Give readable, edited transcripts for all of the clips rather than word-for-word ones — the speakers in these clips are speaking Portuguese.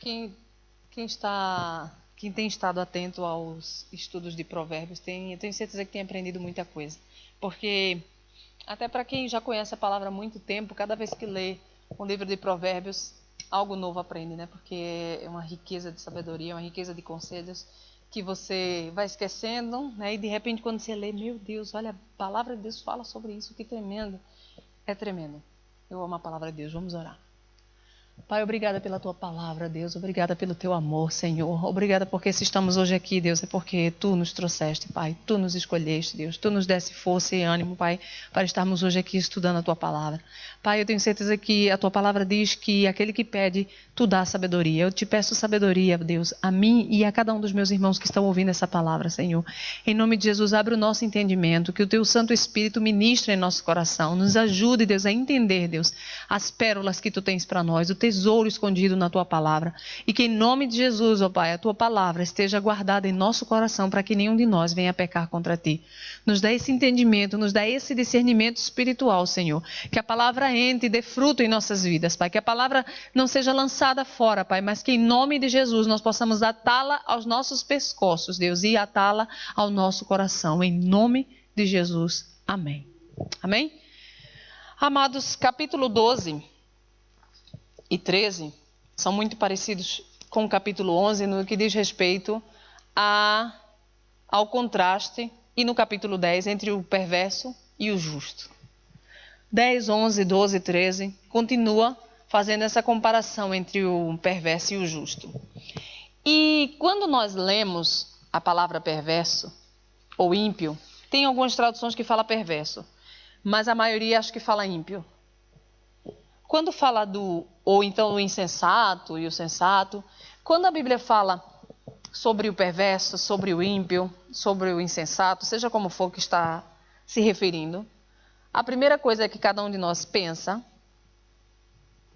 Quem tem estado atento aos estudos de Provérbios, eu tenho certeza que tem aprendido muita coisa. Porque, até para quem já conhece a palavra há muito tempo, cada vez que lê um livro de Provérbios, algo novo aprende, né? Porque é uma riqueza de sabedoria, uma riqueza de conselhos que você vai esquecendo, né? E de repente quando você lê, meu Deus, olha, a palavra de Deus fala sobre isso, que tremendo. É tremendo. Eu amo a palavra de Deus, vamos orar. Pai, obrigada pela tua palavra, Deus. Obrigada pelo teu amor, Senhor. Obrigada porque se estamos hoje aqui, Deus, é porque tu nos trouxeste, Pai. Tu nos escolheste, Deus. Tu nos desse força e ânimo, Pai, para estarmos hoje aqui estudando a tua palavra. Pai, eu tenho certeza que a tua palavra diz que aquele que pede, tu dá sabedoria. Eu te peço sabedoria, Deus, a mim e a cada um dos meus irmãos que estão ouvindo essa palavra, Senhor. Em nome de Jesus, abre o nosso entendimento, que o teu Santo Espírito ministre em nosso coração. Nos ajude, Deus, a entender, Deus, as pérolas que tu tens para nós, o tesouro escondido na tua palavra. E que em nome de Jesus, ó Pai, a tua palavra esteja guardada em nosso coração para que nenhum de nós venha pecar contra ti. Nos dá esse entendimento, nos dá esse discernimento espiritual, Senhor. Que a palavra entre e dê fruto em nossas vidas, Pai. Que a palavra não seja lançada fora, Pai, mas que em nome de Jesus nós possamos atá-la aos nossos pescoços, Deus, e atá-la ao nosso coração. Em nome de Jesus. Amém. Amém? Amados, capítulo 12 e 13 são muito parecidos com o capítulo 11 no que diz respeito ao contraste, e no capítulo 10 entre o perverso e o justo. 10, 11, 12 e 13 continua fazendo essa comparação entre o perverso e o justo. E quando nós lemos a palavra perverso ou ímpio, tem algumas traduções que fala perverso, mas a maioria acho que fala ímpio. Quando fala ou então o insensato e o sensato, quando a Bíblia fala sobre o perverso, sobre o ímpio, sobre o insensato, seja como for que está se referindo, a primeira coisa que cada um de nós pensa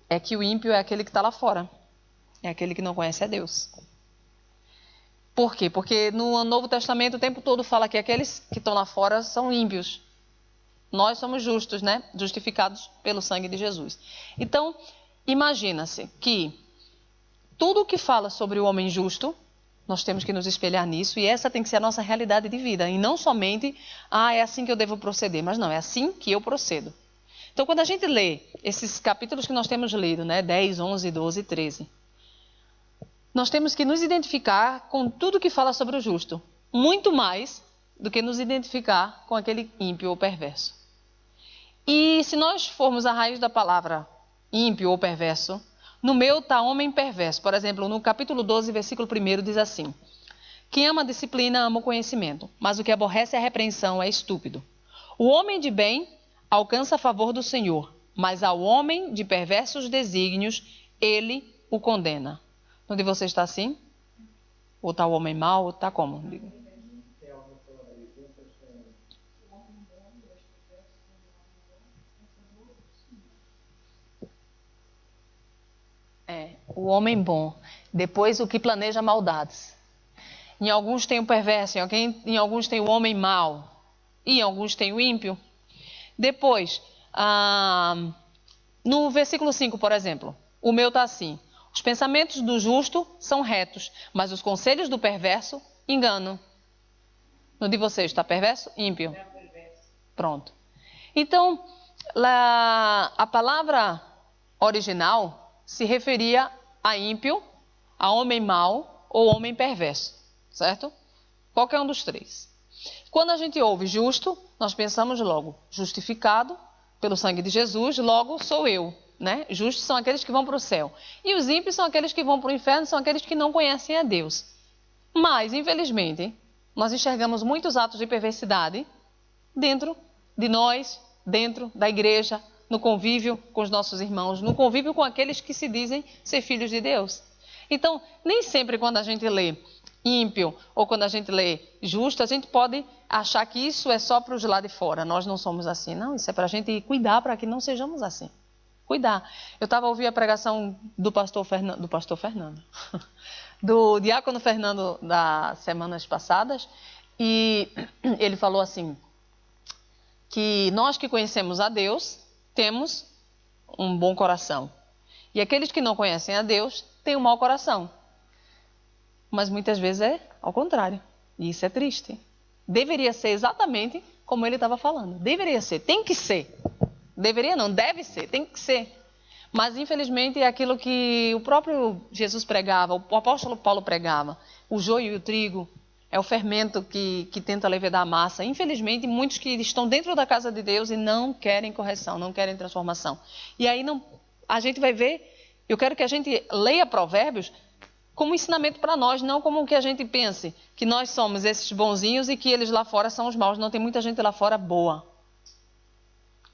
é que o ímpio é aquele que está lá fora, é aquele que não conhece a Deus. Por quê? Porque no Novo Testamento o tempo todo fala que aqueles que estão lá fora são ímpios. Nós somos justos, né? Justificados pelo sangue de Jesus. Então, imagina-se que tudo o que fala sobre o homem justo, nós temos que nos espelhar nisso, e essa tem que ser a nossa realidade de vida. E não somente, é assim que eu devo proceder, mas não, é assim que eu procedo. Então, quando a gente lê esses capítulos que nós temos lido, né? 10, 11, 12 e 13, nós temos que nos identificar com tudo que fala sobre o justo, muito mais do que nos identificar com aquele ímpio ou perverso. E se nós formos à raiz da palavra ímpio ou perverso, no meu está homem perverso. Por exemplo, no capítulo 12, versículo 1 diz assim: quem ama a disciplina ama o conhecimento, mas o que aborrece a repreensão é estúpido. O homem de bem alcança a favor do Senhor, mas ao homem de perversos desígnios, ele o condena. Onde você está assim? Ou está o homem mau, ou está como? O homem bom. Depois, o que planeja maldades. Em alguns tem o perverso, em alguns tem o homem mau, e em alguns tem o ímpio. Depois, no versículo 5, por exemplo, o meu está assim: os pensamentos do justo são retos, mas os conselhos do perverso enganam. No de vocês está perverso? Ímpio. Pronto. Então, a palavra original se referia a ímpio, a homem mau ou homem perverso, certo? Qualquer um dos três. Quando a gente ouve justo, nós pensamos logo, justificado pelo sangue de Jesus, logo sou eu, né? Justos são aqueles que vão para o céu. E os ímpios são aqueles que vão para o inferno, são aqueles que não conhecem a Deus. Mas, infelizmente, nós enxergamos muitos atos de perversidade dentro de nós, dentro da igreja, no convívio com os nossos irmãos, no convívio com aqueles que se dizem ser filhos de Deus. Então, nem sempre quando a gente lê ímpio ou quando a gente lê justo, a gente pode achar que isso é só para os lá de fora. Nós não somos assim, não. Isso é para a gente cuidar para que não sejamos assim. Cuidar. Eu estava ouvindo a pregação do pastor Fernando, do diácono Fernando das semanas passadas, e ele falou assim, que nós que conhecemos a Deus, temos um bom coração. E aqueles que não conhecem a Deus têm um mau coração. Mas muitas vezes é ao contrário. E isso é triste. Deveria ser exatamente como ele estava falando. Deveria ser, tem que ser. Deveria não, deve ser, tem que ser. Mas infelizmente é aquilo que o próprio Jesus pregava, o apóstolo Paulo pregava. O joio e o trigo é o fermento que tenta levedar a massa. Infelizmente, muitos que estão dentro da casa de Deus e não querem correção, não querem transformação. E aí a gente vai ver, eu quero que a gente leia Provérbios como um ensinamento para nós, não como que a gente pense que nós somos esses bonzinhos e que eles lá fora são os maus. Não, tem muita gente lá fora boa,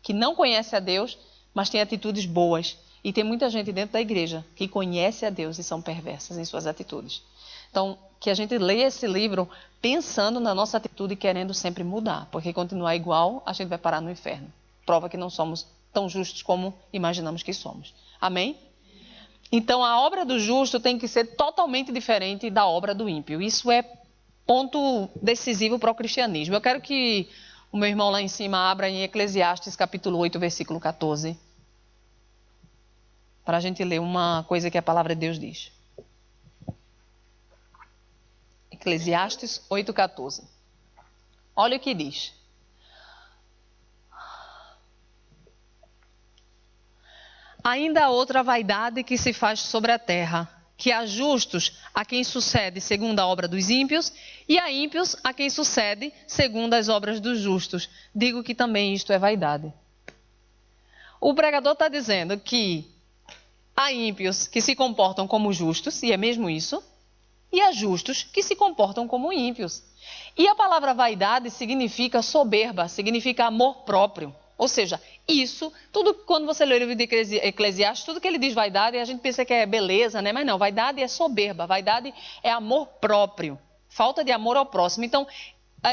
que não conhece a Deus, mas tem atitudes boas. E tem muita gente dentro da igreja que conhece a Deus e são perversas em suas atitudes. Então, que a gente leia esse livro pensando na nossa atitude e querendo sempre mudar. Porque continuar igual, a gente vai parar no inferno. Prova que não somos tão justos como imaginamos que somos. Amém? Então, a obra do justo tem que ser totalmente diferente da obra do ímpio. Isso é ponto decisivo para o cristianismo. Eu quero que o meu irmão lá em cima abra em Eclesiastes capítulo 8, versículo 14. Para a gente ler uma coisa que a palavra de Deus diz. Eclesiastes 8,14. Olha o que diz. Ainda há outra vaidade que se faz sobre a terra, que há justos a quem sucede segundo a obra dos ímpios, e há ímpios a quem sucede segundo as obras dos justos. Digo que também isto é vaidade. O pregador está dizendo que há ímpios que se comportam como justos, e é mesmo isso, e há justos que se comportam como ímpios. E a palavra vaidade significa soberba, significa amor próprio. Ou seja, isso, tudo quando você lê o livro de Eclesiastes, tudo que ele diz vaidade, a gente pensa que é beleza, né? Mas não, vaidade é soberba, vaidade é amor próprio, falta de amor ao próximo. Então,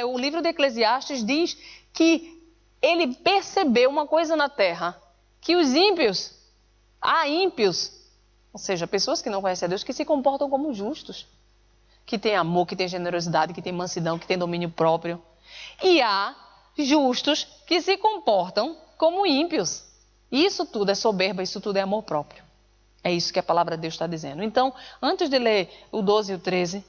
o livro de Eclesiastes diz que ele percebeu uma coisa na terra, que os ímpios, há ímpios, ou seja, pessoas que não conhecem a Deus, que se comportam como justos, que têm amor, que têm generosidade, que têm mansidão, que têm domínio próprio. E há justos que se comportam como ímpios. Isso tudo é soberba, isso tudo é amor próprio. É isso que a palavra de Deus está dizendo. Então, antes de ler o 12 e o 13,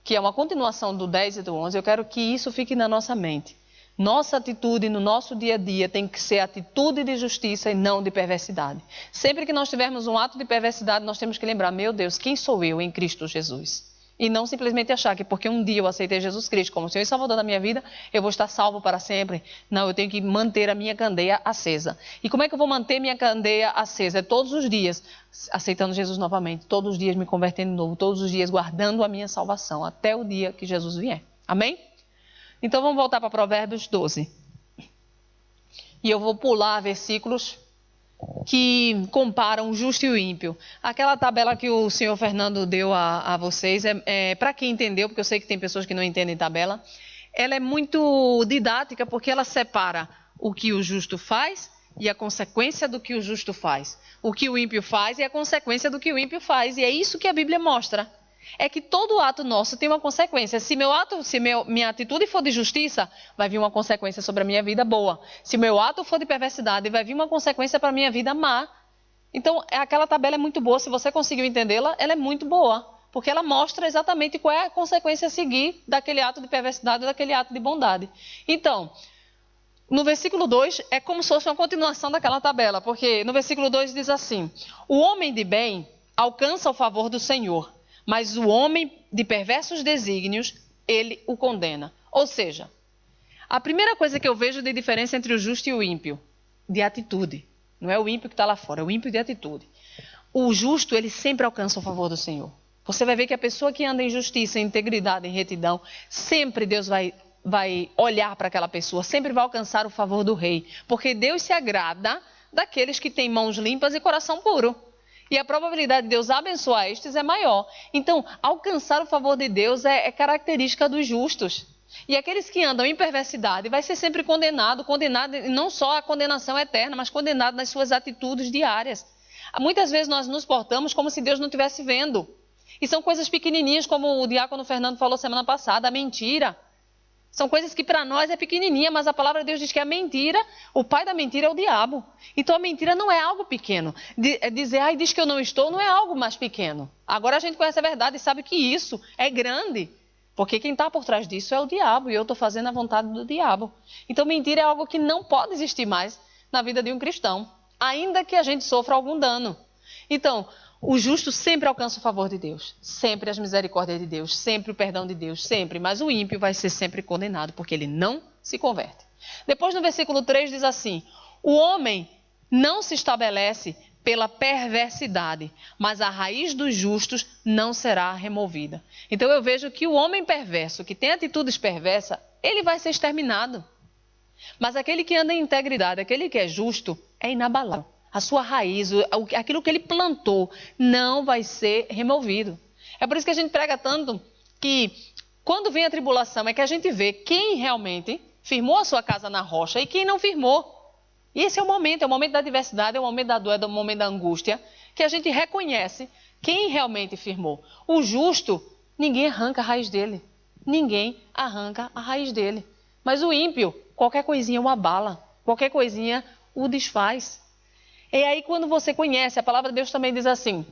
que é uma continuação do 10 e do 11, eu quero que isso fique na nossa mente. Nossa atitude no nosso dia a dia tem que ser atitude de justiça e não de perversidade. Sempre que nós tivermos um ato de perversidade, nós temos que lembrar, meu Deus, quem sou eu em Cristo Jesus? E não simplesmente achar que porque um dia eu aceitei Jesus Cristo como Senhor e Salvador da minha vida, eu vou estar salvo para sempre. Não, eu tenho que manter a minha candeia acesa. E como é que eu vou manter minha candeia acesa? É todos os dias aceitando Jesus novamente, todos os dias me convertendo de novo, todos os dias guardando a minha salvação, até o dia que Jesus vier. Amém? Então vamos voltar para Provérbios 12. E eu vou pular versículos que comparam o justo e o ímpio. Aquela tabela que o senhor Fernando deu a vocês, para quem entendeu, porque eu sei que tem pessoas que não entendem tabela, ela é muito didática porque ela separa o que o justo faz e a consequência do que o justo faz. O que o ímpio faz e a consequência do que o ímpio faz. E é isso que a Bíblia mostra. É que todo ato nosso tem uma consequência. Se minha atitude for de justiça, vai vir uma consequência sobre a minha vida boa. Se meu ato for de perversidade, vai vir uma consequência para a minha vida má. Então, aquela tabela é muito boa. Se você conseguiu entendê-la, ela é muito boa. Porque ela mostra exatamente qual é a consequência a seguir daquele ato de perversidade ou daquele ato de bondade. Então, no versículo 2, é como se fosse uma continuação daquela tabela. Porque no versículo 2 diz assim: o homem de bem alcança o favor do Senhor, mas o homem de perversos desígnios, ele o condena. Ou seja, a primeira coisa que eu vejo de diferença entre o justo e o ímpio, de atitude. Não é o ímpio que está lá fora, é o ímpio de atitude. O justo, ele sempre alcança o favor do Senhor. Você vai ver que a pessoa que anda em justiça, em integridade, em retidão, sempre Deus vai olhar para aquela pessoa, sempre vai alcançar o favor do rei. Porque Deus se agrada daqueles que têm mãos limpas e coração puro. E a probabilidade de Deus abençoar estes é maior. Então, alcançar o favor de Deus é característica dos justos. E aqueles que andam em perversidade vai ser sempre condenado não só a condenação eterna, mas condenado nas suas atitudes diárias. Muitas vezes nós nos portamos como se Deus não estivesse vendo. E são coisas pequenininhas, como o diácono Fernando falou semana passada, a mentira. São coisas que para nós é pequenininha, mas a palavra de Deus diz que a mentira, o pai da mentira é o diabo. Então a mentira não é algo pequeno. Dizer, diz que eu não estou, não é algo mais pequeno. Agora a gente conhece a verdade e sabe que isso é grande. Porque quem está por trás disso é o diabo e eu estou fazendo a vontade do diabo. Então mentira é algo que não pode existir mais na vida de um cristão, ainda que a gente sofra algum dano. Então, o justo sempre alcança o favor de Deus, sempre as misericórdias de Deus, sempre o perdão de Deus, sempre. Mas o ímpio vai ser sempre condenado, porque ele não se converte. Depois no versículo 3 diz assim, o homem não se estabelece pela perversidade, mas a raiz dos justos não será removida. Então eu vejo que o homem perverso, que tem atitudes perversas, ele vai ser exterminado. Mas aquele que anda em integridade, aquele que é justo, é inabalável. A sua raiz, aquilo que ele plantou, não vai ser removido. É por isso que a gente prega tanto que quando vem a tribulação é que a gente vê quem realmente firmou a sua casa na rocha e quem não firmou. E esse é o momento da adversidade, é o momento da dor, é o momento da angústia, que a gente reconhece quem realmente firmou. O justo, ninguém arranca a raiz dele. Ninguém arranca a raiz dele. Mas o ímpio, qualquer coisinha o abala, qualquer coisinha o desfaz. E aí quando você conhece, a palavra de Deus também diz assim,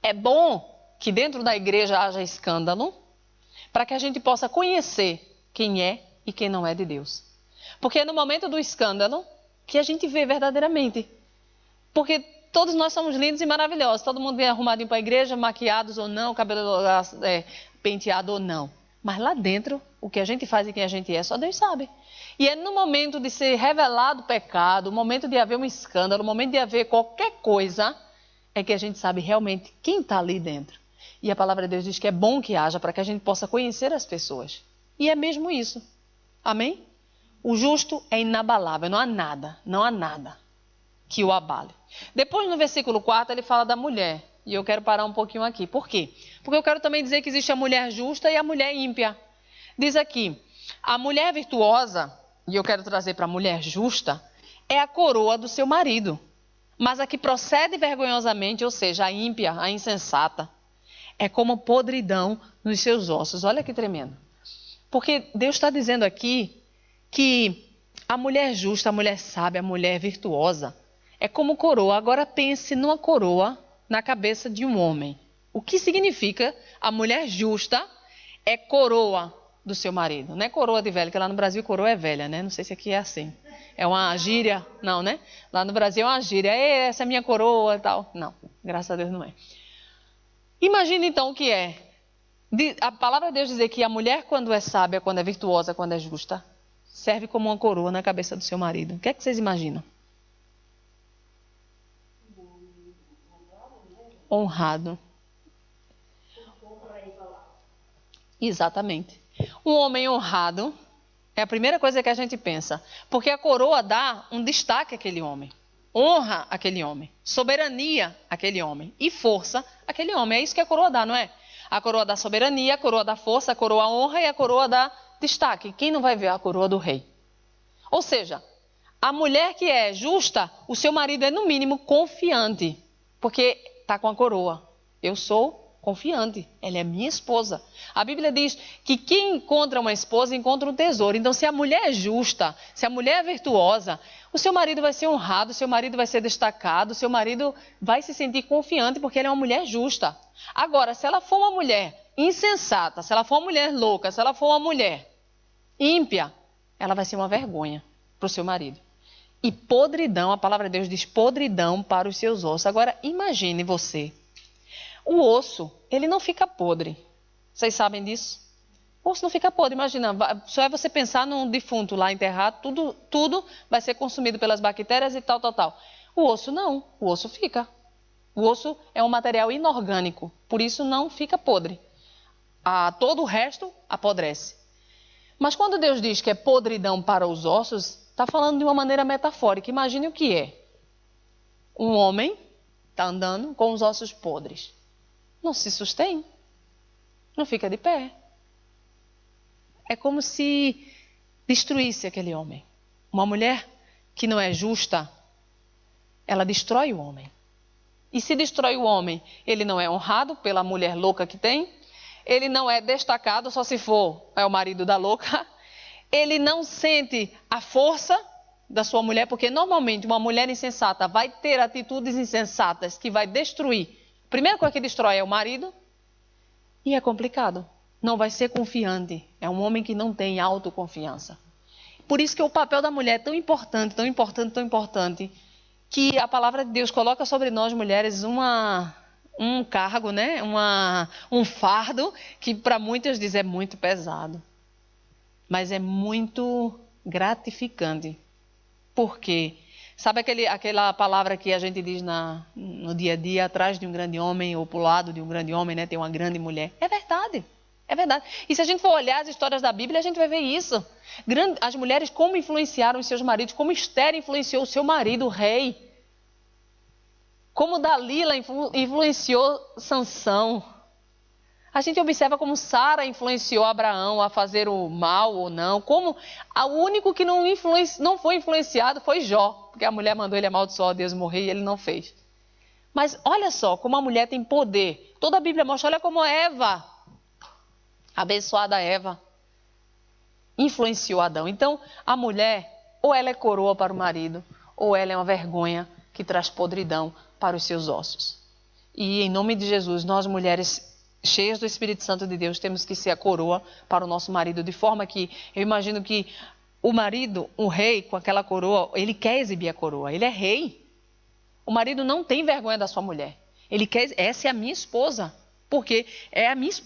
é bom que dentro da igreja haja escândalo, para que a gente possa conhecer quem é e quem não é de Deus. Porque é no momento do escândalo que a gente vê verdadeiramente. Porque todos nós somos lindos e maravilhosos, todo mundo vem arrumadinho para a igreja, maquiados ou não, cabelo penteado ou não. Mas lá dentro, o que a gente faz e quem a gente é, só Deus sabe. E é no momento de ser revelado o pecado, o momento de haver um escândalo, o momento de haver qualquer coisa, é que a gente sabe realmente quem está ali dentro. E a palavra de Deus diz que é bom que haja para que a gente possa conhecer as pessoas. E é mesmo isso. Amém? O justo é inabalável, não há nada que o abale. Depois no versículo 4 ele fala da mulher. E eu quero parar um pouquinho aqui. Por quê? Porque eu quero também dizer que existe a mulher justa e a mulher ímpia. Diz aqui, a mulher virtuosa, e eu quero trazer para a mulher justa, é a coroa do seu marido. Mas a que procede vergonhosamente, ou seja, a ímpia, a insensata, é como podridão nos seus ossos. Olha que tremendo. Porque Deus está dizendo aqui que a mulher justa, a mulher sábia, a mulher virtuosa, é como coroa. Agora pense numa coroa na cabeça de um homem. O que significa a mulher justa é coroa do seu marido. Não é coroa de velho, que lá no Brasil coroa é velha, né? Não sei se aqui é assim. É uma gíria, não, né? Lá no Brasil é uma gíria. Essa é minha coroa e tal. Não, graças a Deus não é. Imagine então o que é. A palavra de Deus dizer que a mulher, quando é sábia, quando é virtuosa, quando é justa, serve como uma coroa na cabeça do seu marido. O que é que vocês imaginam? Honrado. Exatamente. Um homem honrado é a primeira coisa que a gente pensa. Porque a coroa dá um destaque àquele homem. Honra aquele homem. Soberania àquele homem. E força àquele homem. É isso que a coroa dá, não é? A coroa dá soberania, a coroa dá força, a coroa honra e a coroa dá destaque. Quem não vai ver a coroa do rei? Ou seja, a mulher que é justa, o seu marido é no mínimo confiante. Porque está com a coroa. Eu sou confiante, ela é minha esposa. A Bíblia diz que quem encontra uma esposa encontra um tesouro. Então, se a mulher é justa, se a mulher é virtuosa, o seu marido vai ser honrado, o seu marido vai ser destacado, o seu marido vai se sentir confiante porque ela é uma mulher justa. Agora, se ela for uma mulher insensata, se ela for uma mulher louca, se ela for uma mulher ímpia, ela vai ser uma vergonha para o seu marido. E podridão, a palavra de Deus diz podridão para os seus ossos. Agora, imagine você. O osso, ele não fica podre. Vocês sabem disso? O osso não fica podre. Imagina, só é você pensar num defunto lá enterrado, tudo vai ser consumido pelas bactérias e tal. O osso não, o osso fica. O osso é um material inorgânico, por isso não fica podre. Todo o resto apodrece. Mas quando Deus diz que é podridão para os ossos, está falando de uma maneira metafórica. Imagine o que é. Um homem está andando com os ossos podres. Não se sustém. Não fica de pé. É como se destruísse aquele homem. Uma mulher que não é justa, ela destrói o homem. E se destrói o homem, ele não é honrado pela mulher louca que tem, ele não é destacado, só se for o marido da louca, ele não sente a força da sua mulher, porque normalmente uma mulher insensata vai ter atitudes insensatas que vai destruir. A primeira coisa que destrói é o marido, e é complicado. Não vai ser confiante. É um homem que não tem autoconfiança. Por isso que o papel da mulher é tão importante, tão importante, tão importante, que a palavra de Deus coloca sobre nós mulheres um cargo, né? Um fardo que para muitas diz é muito pesado. Mas é muito gratificante. Por quê? Sabe aquela palavra que a gente diz no dia a dia, atrás de um grande homem ou pro lado de um grande homem, né, tem uma grande mulher? É verdade, é verdade. E se a gente for olhar as histórias da Bíblia, a gente vai ver isso. As mulheres como influenciaram os seus maridos, como Esther influenciou o seu marido, o rei. Como Dalila influenciou Sansão. A gente observa como Sara influenciou Abraão a fazer o mal ou não. Como o único que não foi influenciado foi Jó. Porque a mulher mandou ele amaldiçoar Deus morrer e ele não fez. Mas olha só como a mulher tem poder. Toda a Bíblia mostra, olha como Eva, abençoada Eva, influenciou Adão. Então a mulher, ou ela é coroa para o marido, ou ela é uma vergonha que traz podridão para os seus ossos. E em nome de Jesus, nós mulheres cheias do Espírito Santo de Deus, temos que ser a coroa para o nosso marido, de forma que eu imagino que o marido, o rei com aquela coroa, ele quer exibir a coroa, ele é rei. O marido não tem vergonha da sua mulher. Ele quer, essa é a minha esposa, porque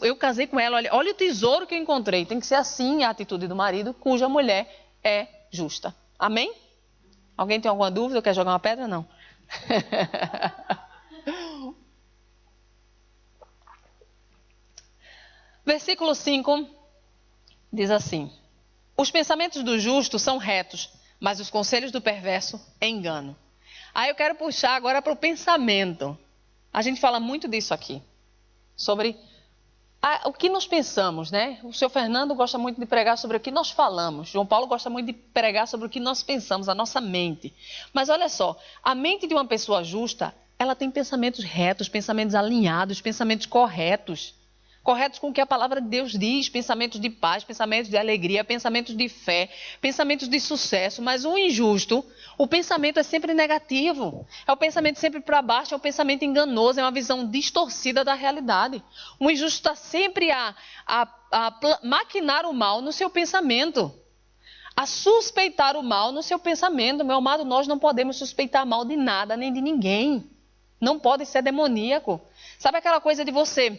eu casei com ela, olha o tesouro que eu encontrei. Tem que ser assim a atitude do marido, cuja mulher é justa. Amém? Alguém tem alguma dúvida ou quer jogar uma pedra? Não. Versículo 5 diz assim: os pensamentos do justo são retos, mas os conselhos do perverso é engano. Aí eu quero puxar agora para o pensamento. A gente fala muito disso aqui, sobre o que nós pensamos, né? O senhor Fernando gosta muito de pregar sobre o que nós falamos. João Paulo gosta muito de pregar sobre o que nós pensamos, a nossa mente. Mas olha só, a mente de uma pessoa justa, ela tem pensamentos retos, pensamentos alinhados, pensamentos corretos. Corretos com o que a palavra de Deus diz, pensamentos de paz, pensamentos de alegria, pensamentos de fé, pensamentos de sucesso. Mas o injusto, o pensamento é sempre negativo, é o pensamento sempre para baixo, é o pensamento enganoso, é uma visão distorcida da realidade. O injusto está sempre a maquinar o mal no seu pensamento, a suspeitar o mal no seu pensamento. Meu amado, nós não podemos suspeitar mal de nada, nem de ninguém. Não pode ser demoníaco. Sabe aquela coisa de você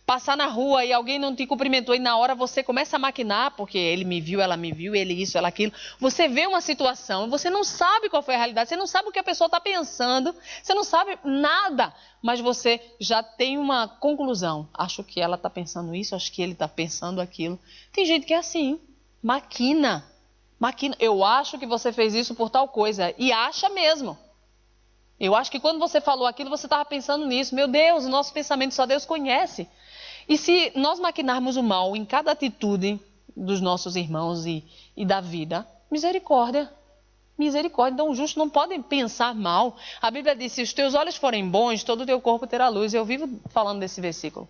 passar na rua e alguém não te cumprimentou e na hora você começa a maquinar, porque ele me viu, ela me viu, ele isso, ela aquilo. Você vê uma situação, você não sabe qual foi a realidade, você não sabe o que a pessoa está pensando, você não sabe nada, mas você já tem uma conclusão. Acho que ela está pensando isso, acho que ele está pensando aquilo. Tem gente que é assim, maquina. Eu acho que você fez isso por tal coisa, e acha mesmo. Eu acho que quando você falou aquilo, você estava pensando nisso. Meu Deus, o nosso pensamento só Deus conhece. E se nós maquinarmos o mal em cada atitude dos nossos irmãos e da vida, misericórdia. Misericórdia. Então o justo não pode pensar mal. A Bíblia diz, se os teus olhos forem bons, todo o teu corpo terá luz. Eu vivo falando desse versículo.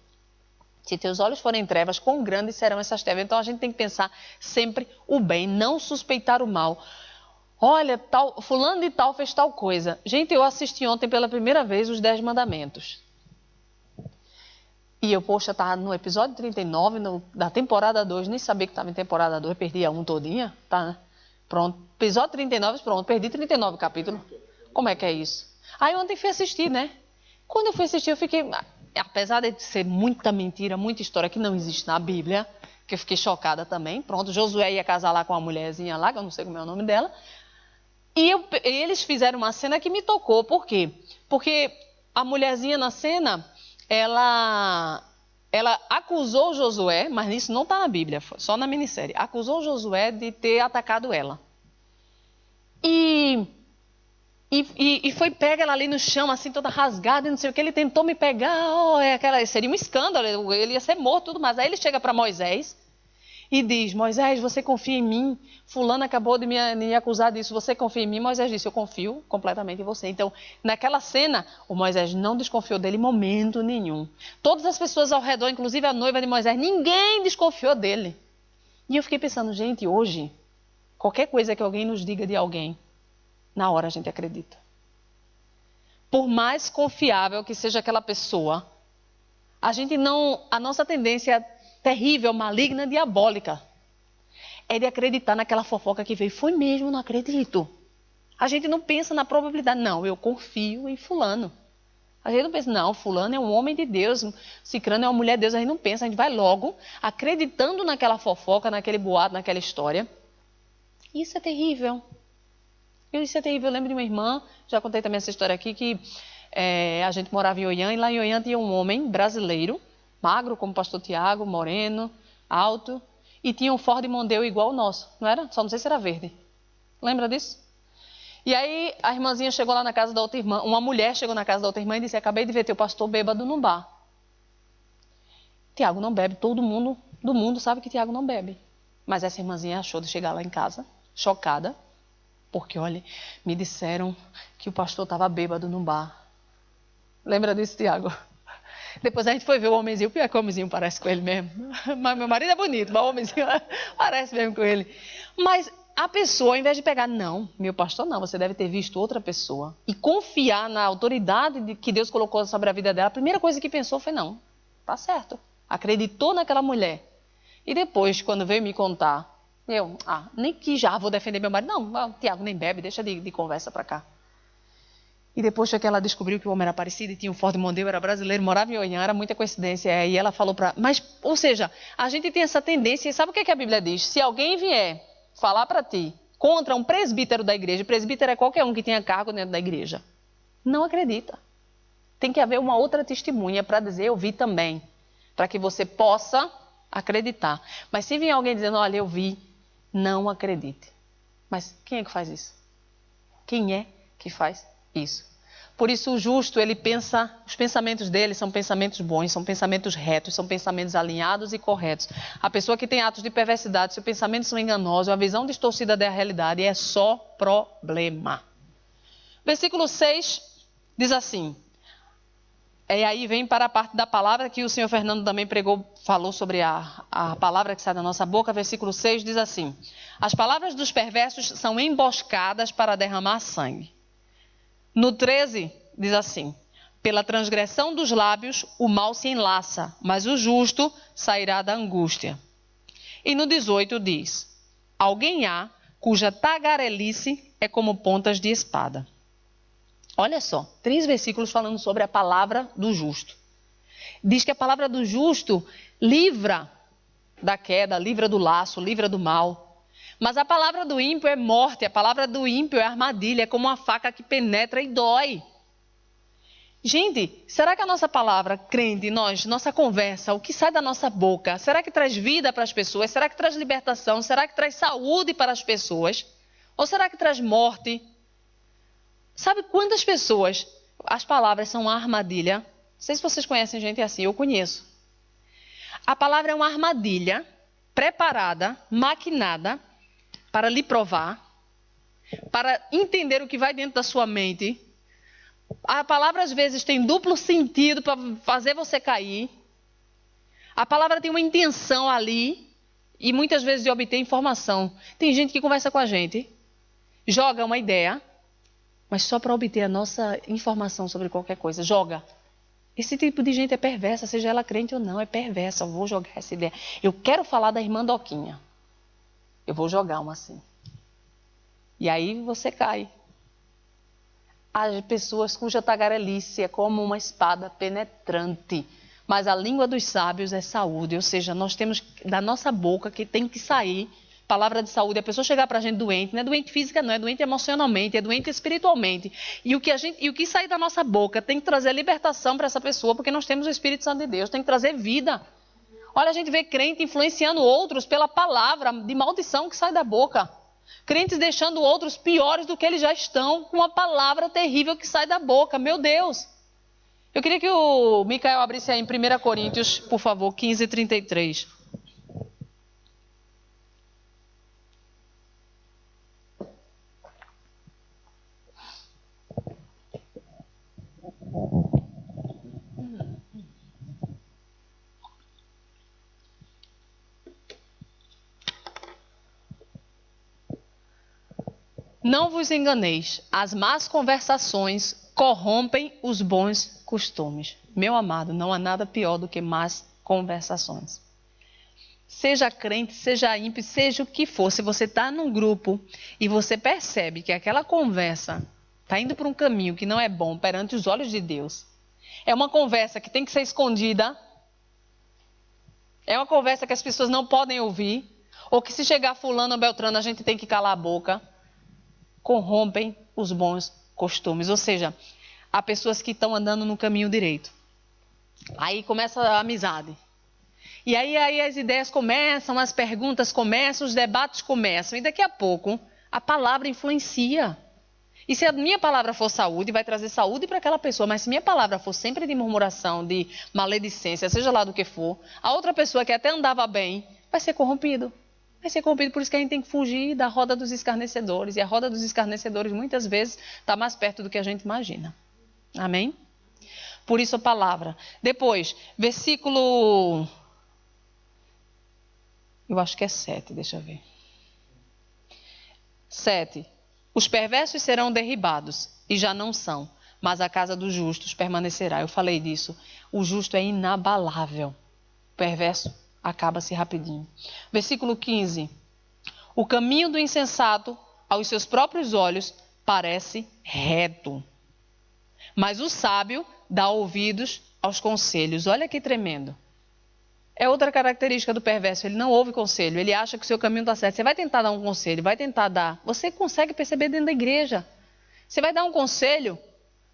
Se teus olhos forem trevas, quão grandes serão essas trevas? Então a gente tem que pensar sempre o bem, não suspeitar o mal. Olha, fulano de tal fez tal coisa. Gente, eu assisti ontem pela primeira vez os 10 mandamentos. E eu, estava no episódio 39 da temporada 2, nem sabia que estava em temporada 2, perdi a 1 todinha, tá, né? Pronto, episódio 39, pronto, perdi 39 capítulos. Como é que é isso? Aí ontem fui assistir, né? Quando eu fui assistir, eu fiquei, apesar de ser muita mentira, muita história que não existe na Bíblia, que eu fiquei chocada também. Pronto, Josué ia casar lá com uma mulherzinha lá, que eu não sei como é o nome dela. E eles fizeram uma cena que me tocou. Por quê? Porque a mulherzinha na cena, ela acusou Josué, mas isso não está na Bíblia, só na minissérie. Acusou Josué de ter atacado ela. E foi pega ela ali no chão, assim, toda rasgada, e não sei o que. Ele tentou me pegar, seria um escândalo, ele ia ser morto, tudo mais. Aí ele chega para Moisés e diz, Moisés, você confia em mim? Fulano acabou de me acusar disso, você confia em mim? Moisés disse, eu confio completamente em você. Então, naquela cena, o Moisés não desconfiou dele em momento nenhum. Todas as pessoas ao redor, inclusive a noiva de Moisés, ninguém desconfiou dele. E eu fiquei pensando, gente, hoje, Qualquer coisa que alguém nos diga de alguém, na hora a gente acredita. Por mais confiável que seja aquela pessoa, a nossa tendência terrível, maligna, diabólica, é de acreditar naquela fofoca que veio. Foi mesmo, não acredito. A gente não pensa na probabilidade. Não, eu confio em fulano. A gente não pensa, não, fulano é um homem de Deus, cicrano é uma mulher de Deus. A gente não pensa, a gente vai logo acreditando naquela fofoca, naquele boato, naquela história. Isso é terrível. Isso é terrível. Eu lembro de uma irmã, já contei também essa história aqui, que a gente morava em Oiã, e lá em Oiã tinha um homem brasileiro, magro, como o pastor Tiago, moreno, alto, e tinha um Ford Mondeo igual o nosso, não era? Só não sei se era verde. Lembra disso? E aí a irmãzinha chegou lá na casa da outra irmã, uma mulher chegou na casa da outra irmã e disse, acabei de ver teu pastor bêbado num bar. Tiago não bebe, todo mundo do mundo sabe que Tiago não bebe. Mas essa irmãzinha achou de chegar lá em casa, chocada, porque, olha, me disseram que o pastor estava bêbado num bar. Lembra disso, Tiago? Depois a gente foi ver o homenzinho, pior que o homenzinho parece com ele mesmo. Mas meu marido é bonito, mas o homenzinho parece mesmo com ele. Mas a pessoa, ao invés de pegar, não, meu pastor não, você deve ter visto outra pessoa. E confiar na autoridade que Deus colocou sobre a vida dela, a primeira coisa que pensou foi, não, tá certo. Acreditou naquela mulher. E depois, quando veio me contar, nem que já vou defender meu marido. Não, Tiago nem bebe, deixa de conversa pra cá. E depois que ela descobriu que o homem era parecido e tinha um Ford Mondeo, era brasileiro, morava em Oiã, era muita coincidência. E ela falou ou seja, a gente tem essa tendência, e sabe o que a Bíblia diz? Se alguém vier falar para ti contra um presbítero da igreja, presbítero é qualquer um que tenha cargo dentro da igreja, não acredita. Tem que haver uma outra testemunha para dizer, eu vi também, para que você possa acreditar. Mas se vier alguém dizendo, olha, eu vi, não acredite. Mas quem é que faz isso? Quem é que faz isso? Por isso o justo, ele pensa, os pensamentos dele são pensamentos bons, são pensamentos retos, são pensamentos alinhados e corretos. A pessoa que tem atos de perversidade, seus pensamentos são enganosos, a visão distorcida da realidade é só problema. Versículo 6 diz assim, e aí vem para a parte da palavra que o senhor Fernando também falou sobre a palavra que sai da nossa boca. Versículo 6 diz assim, as palavras dos perversos são emboscadas para derramar sangue. No 13 diz assim, pela transgressão dos lábios o mal se enlaça, mas o justo sairá da angústia. E no 18 diz, alguém há cuja tagarelice é como pontas de espada. Olha só, 3 versículos falando sobre a palavra do justo. Diz que a palavra do justo livra da queda, livra do laço, livra do mal. Mas a palavra do ímpio é morte, a palavra do ímpio é armadilha, é como uma faca que penetra e dói. Gente, será que a nossa palavra, crente, nossa conversa, o que sai da nossa boca, será que traz vida para as pessoas? Será que traz libertação? Será que traz saúde para as pessoas? Ou será que traz morte? Sabe quantas pessoas as palavras são uma armadilha? Não sei se vocês conhecem gente assim, eu conheço. A palavra é uma armadilha preparada, maquinada, para lhe provar, para entender o que vai dentro da sua mente. A palavra às vezes tem duplo sentido para fazer você cair. A palavra tem uma intenção ali e muitas vezes de obter informação. Tem gente que conversa com a gente, joga uma ideia, mas só para obter a nossa informação sobre qualquer coisa. Joga. Esse tipo de gente é perversa, seja ela crente ou não, é perversa. Eu vou jogar essa ideia. Eu quero falar da irmã Doquinha. Eu vou jogar uma assim. E aí você cai. Há pessoas cuja tagarelice é como uma espada penetrante. Mas a língua dos sábios é saúde. Ou seja, nós temos da nossa boca que tem que sair palavra de saúde. A pessoa chegar para a gente doente, não é doente física, não, é doente emocionalmente, é doente espiritualmente. E o que sair da nossa boca tem que trazer libertação para essa pessoa, porque nós temos o Espírito Santo de Deus, tem que trazer vida. Olha, a gente vê crente influenciando outros pela palavra de maldição que sai da boca. Crentes deixando outros piores do que eles já estão, com uma palavra terrível que sai da boca. Meu Deus! Eu queria que o Micael abrisse aí em 1 Coríntios, por favor, 15:33. Não vos enganeis, as más conversações corrompem os bons costumes. Meu amado, não há nada pior do que más conversações. Seja crente, seja ímpio, seja o que for, se você está num grupo e você percebe que aquela conversa está indo por um caminho que não é bom perante os olhos de Deus, é uma conversa que tem que ser escondida, é uma conversa que as pessoas não podem ouvir, ou que se chegar fulano ou beltrano a gente tem que calar a boca, corrompem os bons costumes. Ou seja, há pessoas que estão andando no caminho direito. Aí começa a amizade. E aí as ideias começam, as perguntas começam, os debates começam. E daqui a pouco a palavra influencia. E se a minha palavra for saúde, vai trazer saúde para aquela pessoa. Mas se minha palavra for sempre de murmuração, de maledicência, seja lá do que for, a outra pessoa que até andava bem vai ser corrompido. Vai ser corrompido, por isso que a gente tem que fugir da roda dos escarnecedores. E a roda dos escarnecedores muitas vezes está mais perto do que a gente imagina. Amém? Por isso a palavra. Depois, versículo... Eu acho que é 7, deixa eu ver. 7. Os perversos serão derribados, e já não são, mas a casa dos justos permanecerá. Eu falei disso. O justo é inabalável. O perverso acaba-se rapidinho. Versículo 15. O caminho do insensato, aos seus próprios olhos, parece reto. Mas o sábio dá ouvidos aos conselhos. Olha que tremendo. É outra característica do perverso, ele não ouve conselho, ele acha que o seu caminho está certo. Você vai tentar dar um conselho, vai tentar dar. Você consegue perceber dentro da igreja. Você vai dar um conselho,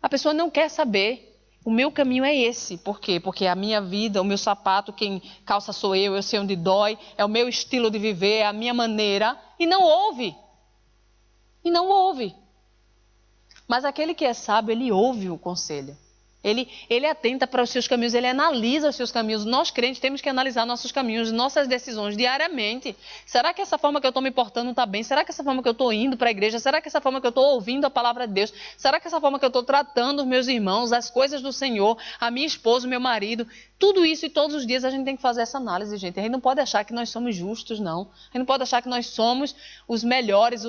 a pessoa não quer saber. O meu caminho é esse. Por quê? Porque a minha vida, o meu sapato, quem calça sou eu sei onde dói, é o meu estilo de viver, é a minha maneira. E não ouve. E não ouve. Mas aquele que é sábio, ele ouve o conselho. Ele atenta para os seus caminhos, ele analisa os seus caminhos. Nós, crentes, temos que analisar nossos caminhos, nossas decisões diariamente. Será que essa forma que eu estou me portando está bem? Será que essa forma que eu estou indo para a igreja? Será que essa forma que eu estou ouvindo a palavra de Deus? Será que essa forma que eu estou tratando os meus irmãos, as coisas do Senhor, a minha esposa, o meu marido? Tudo isso e todos os dias a gente tem que fazer essa análise, gente. A gente não pode achar que nós somos justos, não. A gente não pode achar que nós somos os melhores,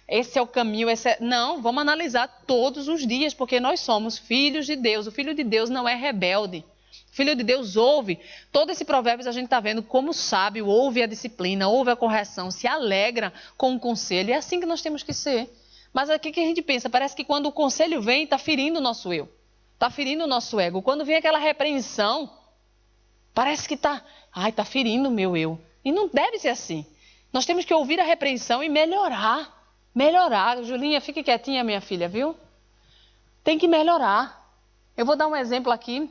esse é o caminho, Não, vamos analisar todos os dias, porque nós somos filhos de Deus. O filho de Deus não é rebelde. O filho de Deus ouve. Todo esse provérbio a gente está vendo como sábio, ouve a disciplina, ouve a correção, se alegra com o conselho. É assim que nós temos que ser. Mas aqui que a gente pensa, parece que quando o conselho vem, está ferindo o nosso eu. Está ferindo o nosso ego. Quando vem aquela repreensão, parece que está ferindo o meu eu. E não deve ser assim. Nós temos que ouvir a repreensão e melhorar. Melhorar. Julinha, fique quietinha, minha filha, viu? Tem que melhorar. Eu vou dar um exemplo aqui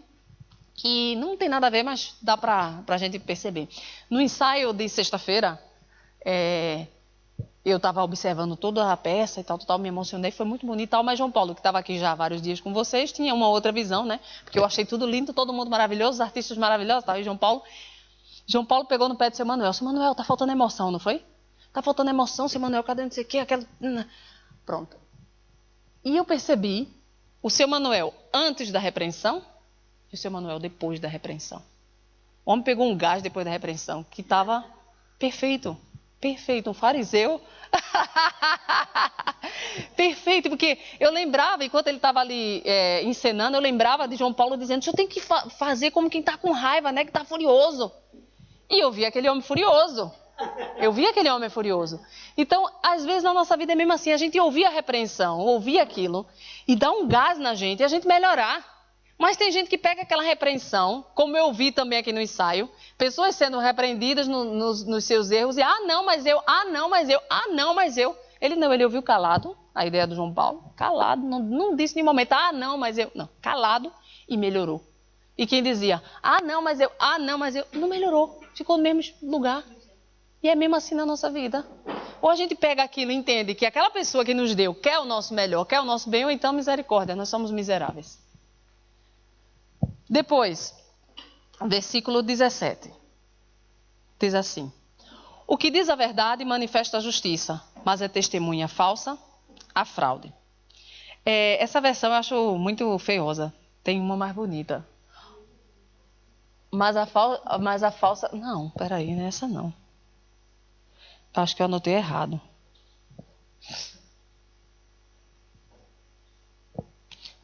que não tem nada a ver, mas dá para a gente perceber. No ensaio de sexta-feira, eu estava observando toda a peça e tal, me emocionei, foi muito bonito, tal, mas João Paulo, que estava aqui já há vários dias com vocês, tinha uma outra visão, né? Porque eu achei tudo lindo, todo mundo maravilhoso, os artistas maravilhosos, tal, e João Paulo pegou no pé de seu Manuel. Seu Manuel, tá faltando emoção, não foi? Tá faltando emoção, seu Manuel, cadê não sei o quê, aquela... Pronto. E eu percebi o seu Manuel antes da repreensão e o seu Manuel depois da repreensão. O homem pegou um gás depois da repreensão que estava perfeito. Perfeito, um fariseu. Perfeito, porque eu lembrava, enquanto ele estava ali encenando, eu lembrava de João Paulo dizendo: o senhor tem que fazer como quem está com raiva, né, que está furioso. E eu vi aquele homem furioso. Então, às vezes na nossa vida é mesmo assim, a gente ouvir a repreensão, ouvir aquilo e dá um gás na gente e a gente melhorar. Mas tem gente que pega aquela repreensão, como eu vi também aqui no ensaio, pessoas sendo repreendidas nos seus erros e não, mas eu. Ele ouviu calado, a ideia do João Paulo, calado, não disse em nenhum momento, não, mas eu. Não, calado e melhorou. E quem dizia, não, mas eu, não melhorou, ficou no mesmo lugar. E é mesmo assim na nossa vida. Ou a gente pega aquilo e entende que aquela pessoa que nos deu quer o nosso melhor, quer o nosso bem, ou então misericórdia, nós somos miseráveis. Depois, versículo 17. Diz assim: o que diz a verdade manifesta a justiça, mas é testemunha falsa a fraude. Essa versão eu acho muito feiosa. Tem uma mais bonita. Mas a falsa... Não, peraí, não é essa não. Acho que eu anotei errado.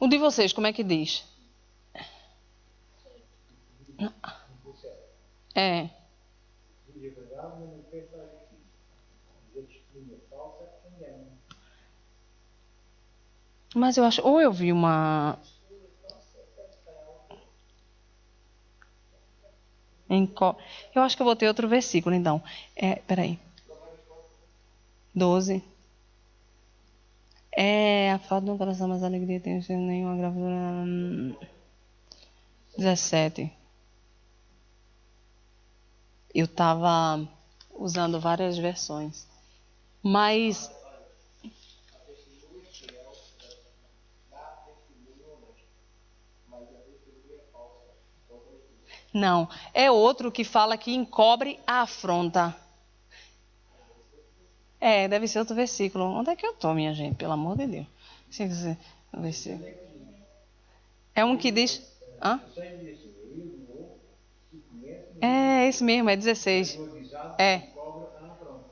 O de vocês, como é que diz? É. Mas eu acho, ou eu vi uma eu acho que eu vou ter outro versículo, então. Peraí. 12. A falta de um coração, mas a alegria tem nenhuma gravura. 17. Eu estava usando várias versões. Mas. Não. É outro que fala que encobre a afronta. Deve ser outro versículo. Onde é que eu tô, minha gente? Pelo amor de Deus. É um que diz. Hã? É esse mesmo, é 16. É.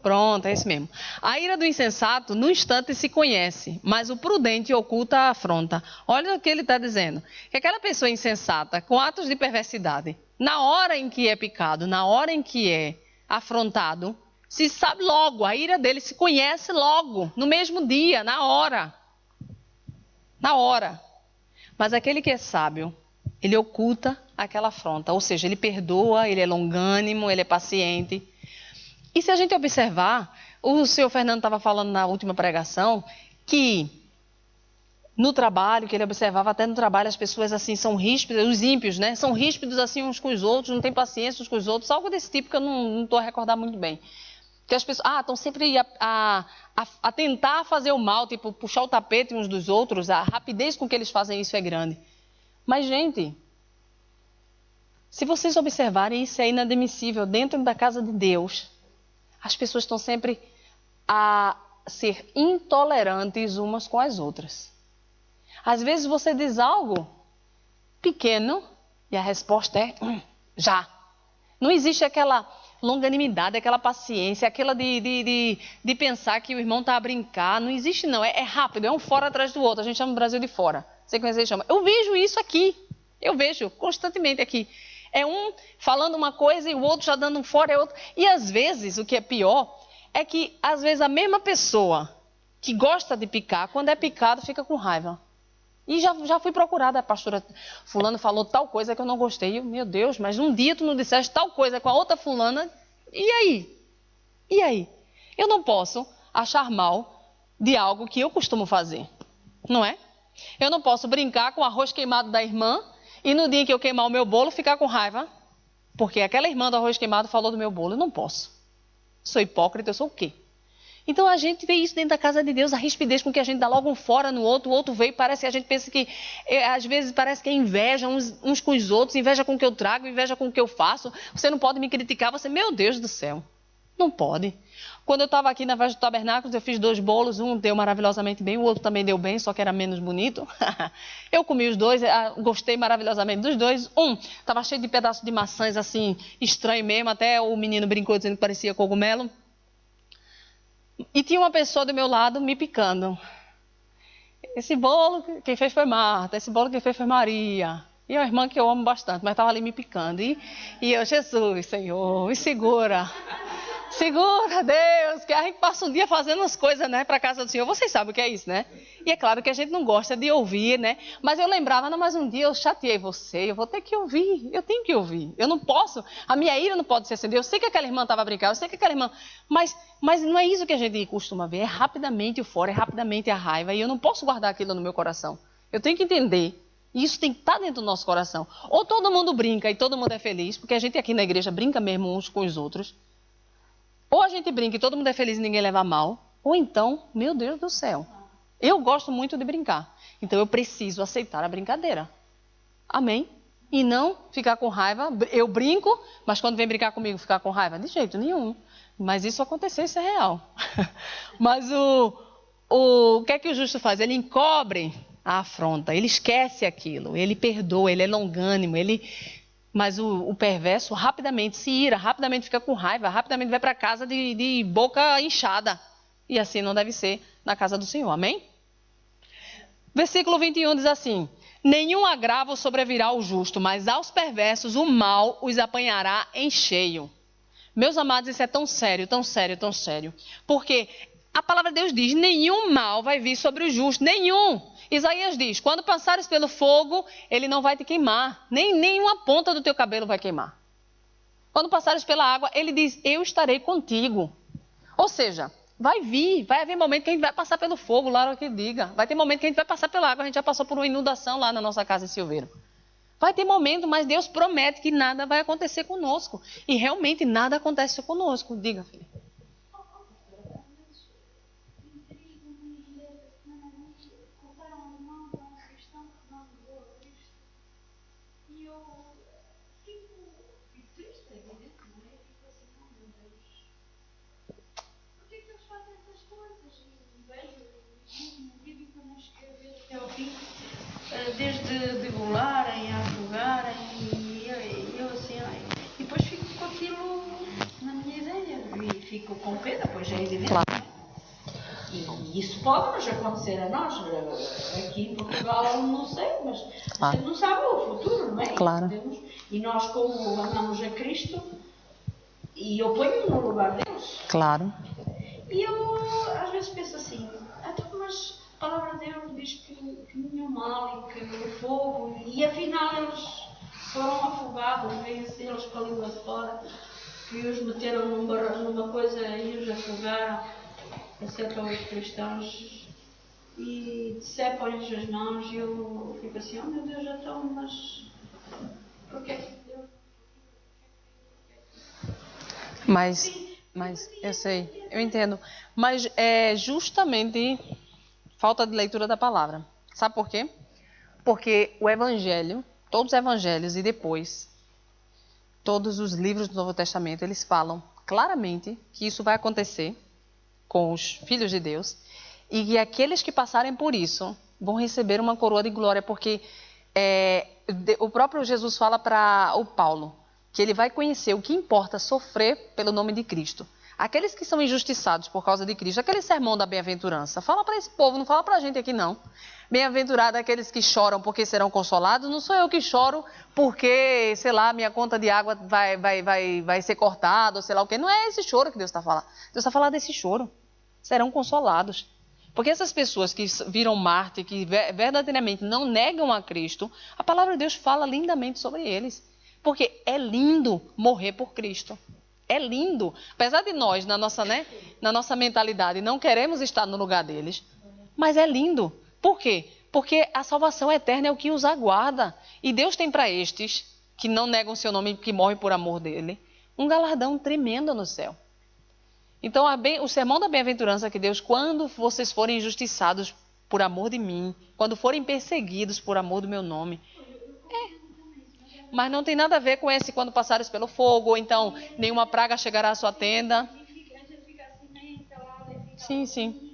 Pronto, é esse mesmo. A ira do insensato, no instante, se conhece, mas o prudente oculta a afronta. Olha o que ele está dizendo. Que aquela pessoa insensata, com atos de perversidade, na hora em que é picado, na hora em que é afrontado, se sabe logo, a ira dele se conhece logo, no mesmo dia, na hora. Na hora. Mas aquele que é sábio, ele oculta aquela afronta, ou seja, ele perdoa, ele é longânimo, ele é paciente. E se a gente observar, o senhor Fernando estava falando na última pregação que no trabalho, que ele observava até no trabalho, as pessoas assim são ríspidas, os ímpios, né? São ríspidos assim uns com os outros, não têm paciência uns com os outros, algo desse tipo que eu não estou a recordar muito bem. Que as pessoas estão sempre a tentar fazer o mal, tipo, puxar o tapete uns dos outros, a rapidez com que eles fazem isso é grande. Mas, gente, se vocês observarem, isso é inadmissível dentro da casa de Deus. As pessoas estão sempre a ser intolerantes umas com as outras. Às vezes você diz algo pequeno e a resposta é já. Não existe aquela longanimidade, aquela paciência, aquela de pensar que o irmão está a brincar. Não existe não, é rápido, é um fora atrás do outro. A gente chama o Brasil de fora. Sei como vocês chamam. Eu vejo isso aqui. Eu vejo constantemente aqui. É um falando uma coisa e o outro já dando um fora, é outro. E às vezes, o que é pior, é que às vezes a mesma pessoa que gosta de picar, quando é picado, fica com raiva. E já fui procurada, a pastora fulana falou tal coisa que eu não gostei. Meu Deus, mas um dia tu não disseste tal coisa com a outra fulana, e aí? E aí? Eu não posso achar mal de algo que eu costumo fazer, não é? Eu não posso brincar com o arroz queimado da irmã e no dia que eu queimar o meu bolo ficar com raiva, porque aquela irmã do arroz queimado falou do meu bolo. Eu não posso. Sou hipócrita, eu sou o quê? Então a gente vê isso dentro da casa de Deus, a rispidez com que a gente dá logo um fora no outro, o outro veio, parece que a gente pensa que, às vezes parece que é inveja uns com os outros, inveja com o que eu trago, inveja com o que eu faço. Você não pode me criticar, meu Deus do céu, não pode. Quando eu estava aqui na Festa do Tabernáculos, eu fiz 2 bolos, um deu maravilhosamente bem, o outro também deu bem, só que era menos bonito. Eu comi os 2, gostei maravilhosamente dos 2. Um estava cheio de pedaços de maçãs, assim, estranho mesmo, até o menino brincou dizendo que parecia cogumelo. E tinha uma pessoa do meu lado me picando. Esse bolo quem fez foi Marta, esse bolo quem fez foi Maria. E é uma irmã que eu amo bastante, mas estava ali me picando. E eu, Jesus, Senhor, me segura. Segura, Deus, que a gente passa um dia fazendo as coisas, né, para a casa do Senhor. Vocês sabem o que é isso, né? E é claro que a gente não gosta de ouvir, né? Mas eu lembrava, não, mas um dia eu chateei você, eu vou ter que ouvir, eu tenho que ouvir. Eu não posso, a minha ira não pode se acender. Eu sei que aquela irmã estava brincando, eu sei que aquela irmã... Mas não é isso que a gente costuma ver, é rapidamente o fora, é rapidamente a raiva. E eu não posso guardar aquilo no meu coração. Eu tenho que entender. E isso tem que estar dentro do nosso coração. Ou todo mundo brinca e todo mundo é feliz, porque a gente aqui na igreja brinca mesmo uns com os outros. Ou a gente brinca e todo mundo é feliz e ninguém leva mal. Ou então, meu Deus do céu, eu gosto muito de brincar. Então eu preciso aceitar a brincadeira. Amém? E não ficar com raiva. Eu brinco, mas quando vem brincar comigo ficar com raiva? De jeito nenhum. Mas isso aconteceu, isso é real. Mas o que é que o justo faz? Ele encobre a afronta, ele esquece aquilo, ele perdoa, ele é longânimo, mas o perverso rapidamente se ira, rapidamente fica com raiva, rapidamente vai para casa de boca inchada. E assim não deve ser na casa do Senhor. Amém? Versículo 21 diz assim: nenhum agravo sobrevirá ao justo, mas aos perversos o mal os apanhará em cheio. Meus amados, isso é tão sério, tão sério, tão sério. Porque a palavra de Deus diz: nenhum mal vai vir sobre o justo, nenhum. Isaías diz: quando passares pelo fogo, ele não vai te queimar, nem uma ponta do teu cabelo vai queimar. Quando passares pela água, ele diz: eu estarei contigo. Ou seja, vai haver momento que a gente vai passar pelo fogo, lá que diga. Vai ter momento que a gente vai passar pela água, a gente já passou por uma inundação lá na nossa casa em Silveiro. Vai ter momento, mas Deus promete que nada vai acontecer conosco. E realmente nada acontece conosco. Diga, filha. Desde degolarem, a afogarem, e eu assim, e depois fico com aquilo na minha ideia, e fico com pena, pois é evidente. Claro. E isso pode nos acontecer a nós, aqui em Portugal, não sei, mas Claro. você não sabe o futuro, não é? Claro. E nós, como amamos a Cristo, e eu ponho-me no lugar deles. Claro. E eu às vezes penso assim, mas a palavra de Deus diz que nenhum mal e que o fogo, e afinal eles foram afogados, veio-se eles para a língua de fora, que os meteram numa coisa e os afogaram, acerca os cristãos, e decepam-lhes as mãos, e eu fico assim, oh meu Deus, então, mas porquê que Deus... Mas eu sei, eu entendo. Mas é justamente falta de leitura da palavra. Sabe por quê? Porque o Evangelho, todos os Evangelhos e depois todos os livros do Novo Testamento, eles falam claramente que isso vai acontecer com os filhos de Deus e que aqueles que passarem por isso vão receber uma coroa de glória, porque o próprio Jesus fala para o Paulo que ele vai conhecer o que importa sofrer pelo nome de Cristo. Aqueles que são injustiçados por causa de Cristo, aquele sermão da bem-aventurança, fala para esse povo, não fala para a gente aqui não. Bem-aventurado aqueles que choram porque serão consolados, não sou eu que choro porque, sei lá, minha conta de água vai ser cortada, ou sei lá o quê. Não é esse choro que Deus está falando. Deus está falando desse choro. Serão consolados. Porque essas pessoas que viram Marte, que verdadeiramente não negam a Cristo, a palavra de Deus fala lindamente sobre eles. Porque é lindo morrer por Cristo. É lindo. Apesar de nós, na nossa mentalidade, não queremos estar no lugar deles, mas é lindo. Por quê? Porque a salvação eterna é o que os aguarda. E Deus tem para estes, que não negam seu nome, que morrem por amor dele, um galardão tremendo no céu. Então, o sermão da bem-aventurança que Deus, quando vocês forem injustiçados por amor de mim, quando forem perseguidos por amor do meu nome, mas não tem nada a ver com esse quando passares pelo fogo, ou então nenhuma praga chegará à sua tenda. Sim, sim.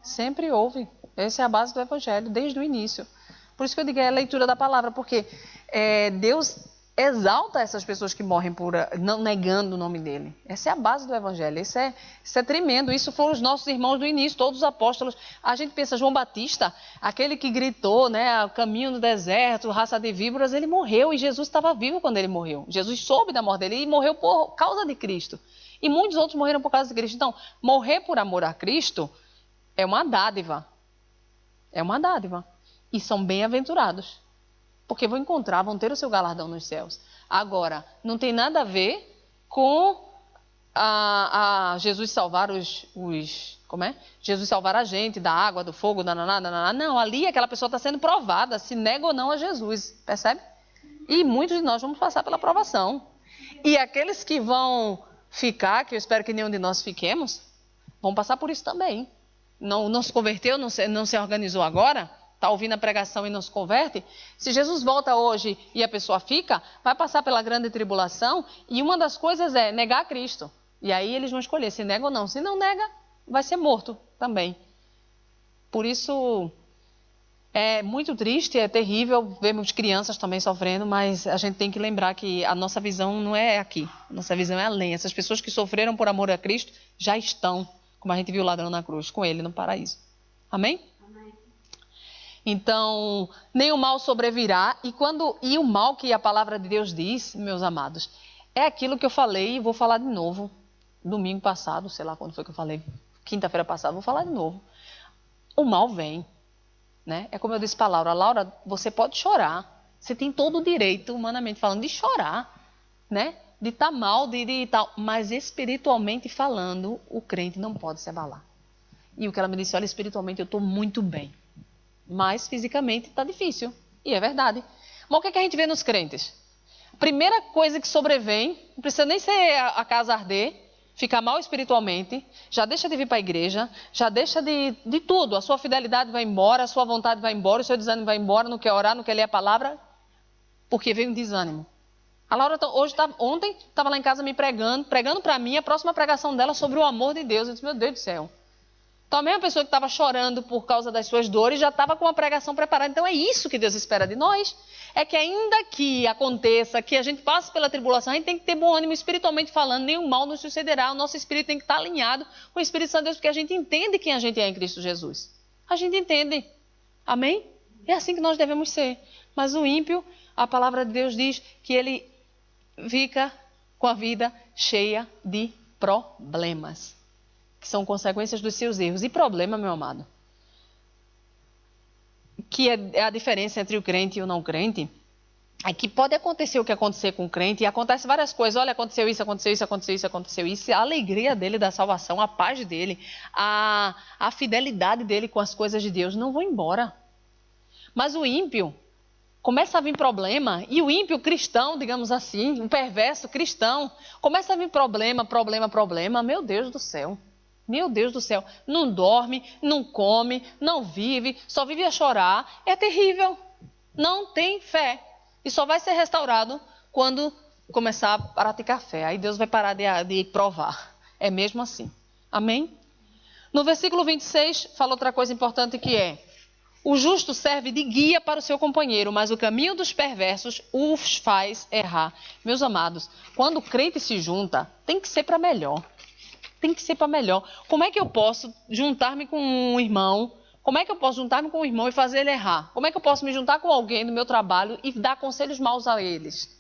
Sempre houve. Essa é a base do Evangelho, desde o início. Por isso que eu digo, é a leitura da palavra, porque Deus exalta essas pessoas que morrem não negando o nome dele. Essa é a base do Evangelho. Isso é tremendo. Isso foram os nossos irmãos do início, todos os apóstolos. A gente pensa, João Batista, aquele que gritou, né, o caminho no deserto, raça de víboras, ele morreu e Jesus estava vivo quando ele morreu. Jesus soube da morte dele e morreu por causa de Cristo. E muitos outros morreram por causa de Cristo. Então, morrer por amor a Cristo é uma dádiva. É uma dádiva. E são bem-aventurados. Porque vão ter o seu galardão nos céus. Agora, não tem nada a ver com Jesus salvar como é? Jesus salvar a gente da água, do fogo, Não, ali aquela pessoa está sendo provada, se nega ou não a Jesus. Percebe? E muitos de nós vamos passar pela provação. E aqueles que vão ficar, que eu espero que nenhum de nós fiquemos, vão passar por isso também. Não se converteu, não se organizou agora, está ouvindo a pregação e não se converte. Se Jesus volta hoje e a pessoa fica, vai passar pela grande tribulação e uma das coisas é negar a Cristo. E aí eles vão escolher se nega ou não. Se não nega, vai ser morto também. Por isso, É muito triste, é terrível, vemos crianças também sofrendo, mas a gente tem que lembrar que a nossa visão não é aqui, a nossa visão é além. Essas pessoas que sofreram por amor a Cristo já estão, como a gente viu o ladrão na cruz, com ele no paraíso. Amém? Amém. Então, nem o mal sobrevirá, e o mal que a palavra de Deus diz, meus amados, é aquilo que eu falei e vou falar de novo, domingo passado, sei lá quando foi que eu falei, quinta-feira passada, vou falar de novo. O mal vem. Né? É como eu disse para a Laura, você pode chorar, você tem todo o direito, humanamente falando, de chorar, né? De estar mal, de tal, mas espiritualmente falando, o crente não pode se abalar. E o que ela me disse, olha, espiritualmente eu estou muito bem, mas fisicamente está difícil, e é verdade. Mas o que a gente vê nos crentes? A primeira coisa que sobrevém, não precisa nem ser a casa arder, fica mal espiritualmente, já deixa de vir para a igreja, já deixa de tudo. A sua fidelidade vai embora, a sua vontade vai embora, o seu desânimo vai embora, não quer orar, não quer ler a palavra, porque veio um desânimo. A Laura ontem estava lá em casa me pregando para mim a próxima pregação dela sobre o amor de Deus. Eu disse, meu Deus do céu. Então a mesma pessoa que estava chorando por causa das suas dores já estava com a pregação preparada. Então é isso que Deus espera de nós. É que ainda que aconteça, que a gente passe pela tribulação, a gente tem que ter bom ânimo espiritualmente falando, nenhum mal nos sucederá. O nosso espírito tem que estar alinhado com o Espírito Santo de Deus, porque a gente entende quem a gente é em Cristo Jesus. A gente entende. Amém? É assim que nós devemos ser. Mas o ímpio, a palavra de Deus diz que ele fica com a vida cheia de problemas, que são consequências dos seus erros. E problema, meu amado, que é a diferença entre o crente e o não crente, é que pode acontecer o que acontecer com o crente, e acontece várias coisas. Olha, aconteceu isso, aconteceu isso, aconteceu isso, aconteceu isso. A alegria dele da salvação, a paz dele, a fidelidade dele com as coisas de Deus não vão embora. Mas o ímpio, começa a vir problema, e o ímpio cristão, digamos assim, o perverso cristão, começa a vir problema, meu Deus do céu. Meu Deus do céu, não dorme, não come, não vive, só vive a chorar, é terrível, não tem fé. E só vai ser restaurado quando começar a praticar fé, aí Deus vai parar de provar, é mesmo assim, amém? No versículo 26, fala outra coisa importante que é: o justo serve de guia para o seu companheiro, mas o caminho dos perversos os faz errar. Meus amados, quando o crente se junta, tem que ser para melhor. Tem que ser para melhor. Como é que eu posso juntar-me com um irmão? Como é que eu posso juntar-me com um irmão e fazer ele errar? Como é que eu posso me juntar com alguém no meu trabalho e dar conselhos maus a eles?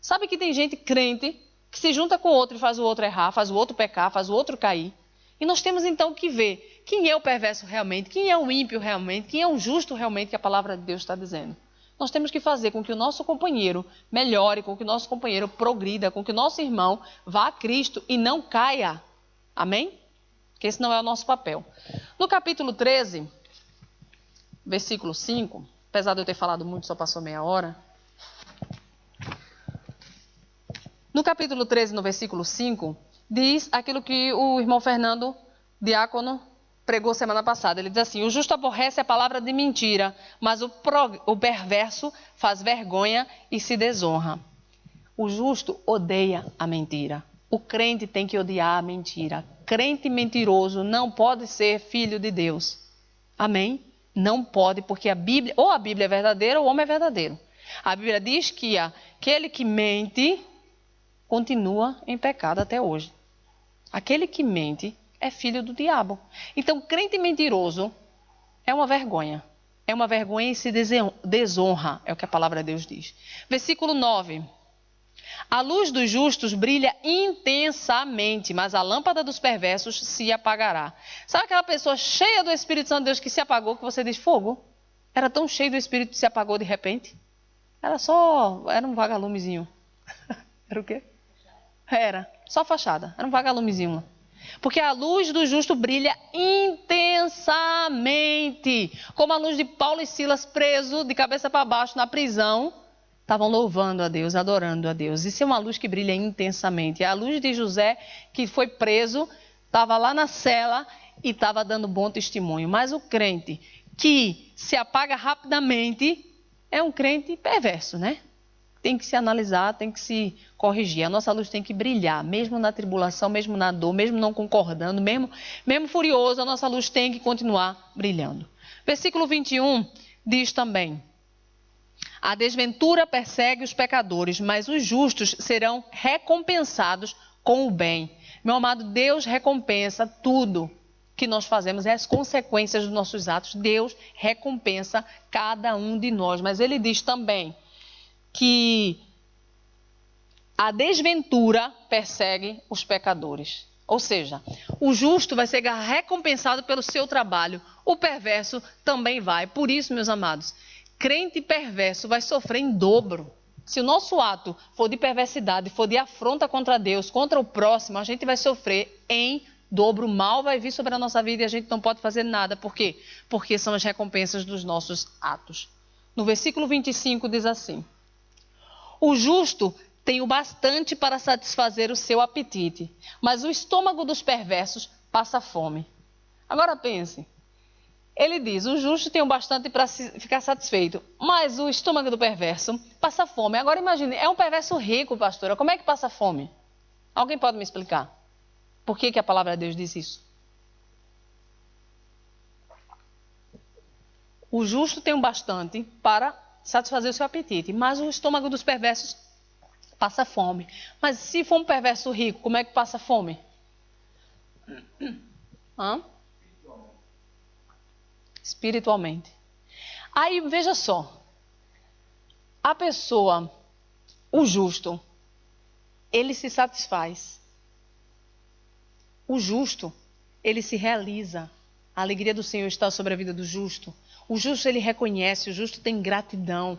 Sabe que tem gente crente que se junta com outro e faz o outro errar, faz o outro pecar, faz o outro cair. E nós temos então que ver quem é o perverso realmente, quem é o ímpio realmente, quem é o justo realmente que a palavra de Deus está dizendo. Nós temos que fazer com que o nosso companheiro melhore, com que o nosso companheiro progrida, com que o nosso irmão vá a Cristo e não caia. Amém? Porque esse não é o nosso papel. No capítulo 13, versículo 5, apesar de eu ter falado muito, só passou meia hora. No capítulo 13, no versículo 5, diz aquilo que o irmão Fernando, diácono, pregou semana passada. Ele diz assim: o justo aborrece a palavra de mentira, mas o perverso faz vergonha e se desonra. O justo odeia a mentira. O crente tem que odiar a mentira. Crente mentiroso não pode ser filho de Deus. Amém? Não pode, porque a Bíblia é verdadeira ou o homem é verdadeiro. A Bíblia diz que aquele que mente continua em pecado até hoje. Aquele que mente é filho do diabo. Então, crente mentiroso é uma vergonha. É uma vergonha e se desonra, é o que a palavra de Deus diz. Versículo 9. A luz dos justos brilha intensamente, mas a lâmpada dos perversos se apagará. Sabe aquela pessoa cheia do Espírito Santo de Deus que se apagou, que você diz, fogo? Era tão cheio do Espírito que se apagou de repente? Era um vagalumezinho. Era o quê? Era, só fachada, era um vagalumezinho. Porque a luz do justo brilha intensamente, como a luz de Paulo e Silas presos de cabeça para baixo na prisão. Estavam louvando a Deus, adorando a Deus. Isso é uma luz que brilha intensamente. A luz de José, que foi preso, estava lá na cela e estava dando bom testemunho. Mas o crente que se apaga rapidamente é um crente perverso, né? Tem que se analisar, tem que se corrigir. A nossa luz tem que brilhar, mesmo na tribulação, mesmo na dor, mesmo não concordando, mesmo furioso, a nossa luz tem que continuar brilhando. Versículo 21 diz também: a desventura persegue os pecadores, mas os justos serão recompensados com o bem. Meu amado, Deus recompensa tudo que nós fazemos, as consequências dos nossos atos. Deus recompensa cada um de nós. Mas ele diz também que a desventura persegue os pecadores. Ou seja, o justo vai ser recompensado pelo seu trabalho, o perverso também vai. Por isso, meus amados, crente perverso vai sofrer em dobro. Se o nosso ato for de perversidade, for de afronta contra Deus, contra o próximo, a gente vai sofrer em dobro. O mal vai vir sobre a nossa vida e a gente não pode fazer nada. Por quê? Porque são as recompensas dos nossos atos. No versículo 25 diz assim: o justo tem o bastante para satisfazer o seu apetite, mas o estômago dos perversos passa fome. Agora pense. Ele diz, o justo tem o bastante para ficar satisfeito, mas o estômago do perverso passa fome. Agora imagine, é um perverso rico, pastora, como é que passa fome? Alguém pode me explicar? Por que a palavra de Deus diz isso? O justo tem o bastante para satisfazer o seu apetite, mas o estômago dos perversos passa fome. Mas se for um perverso rico, como é que passa fome? Espiritualmente. Aí, veja só. A pessoa, o justo, ele se satisfaz. O justo, ele se realiza. A alegria do Senhor está sobre a vida do justo. O justo, ele reconhece, o justo tem gratidão.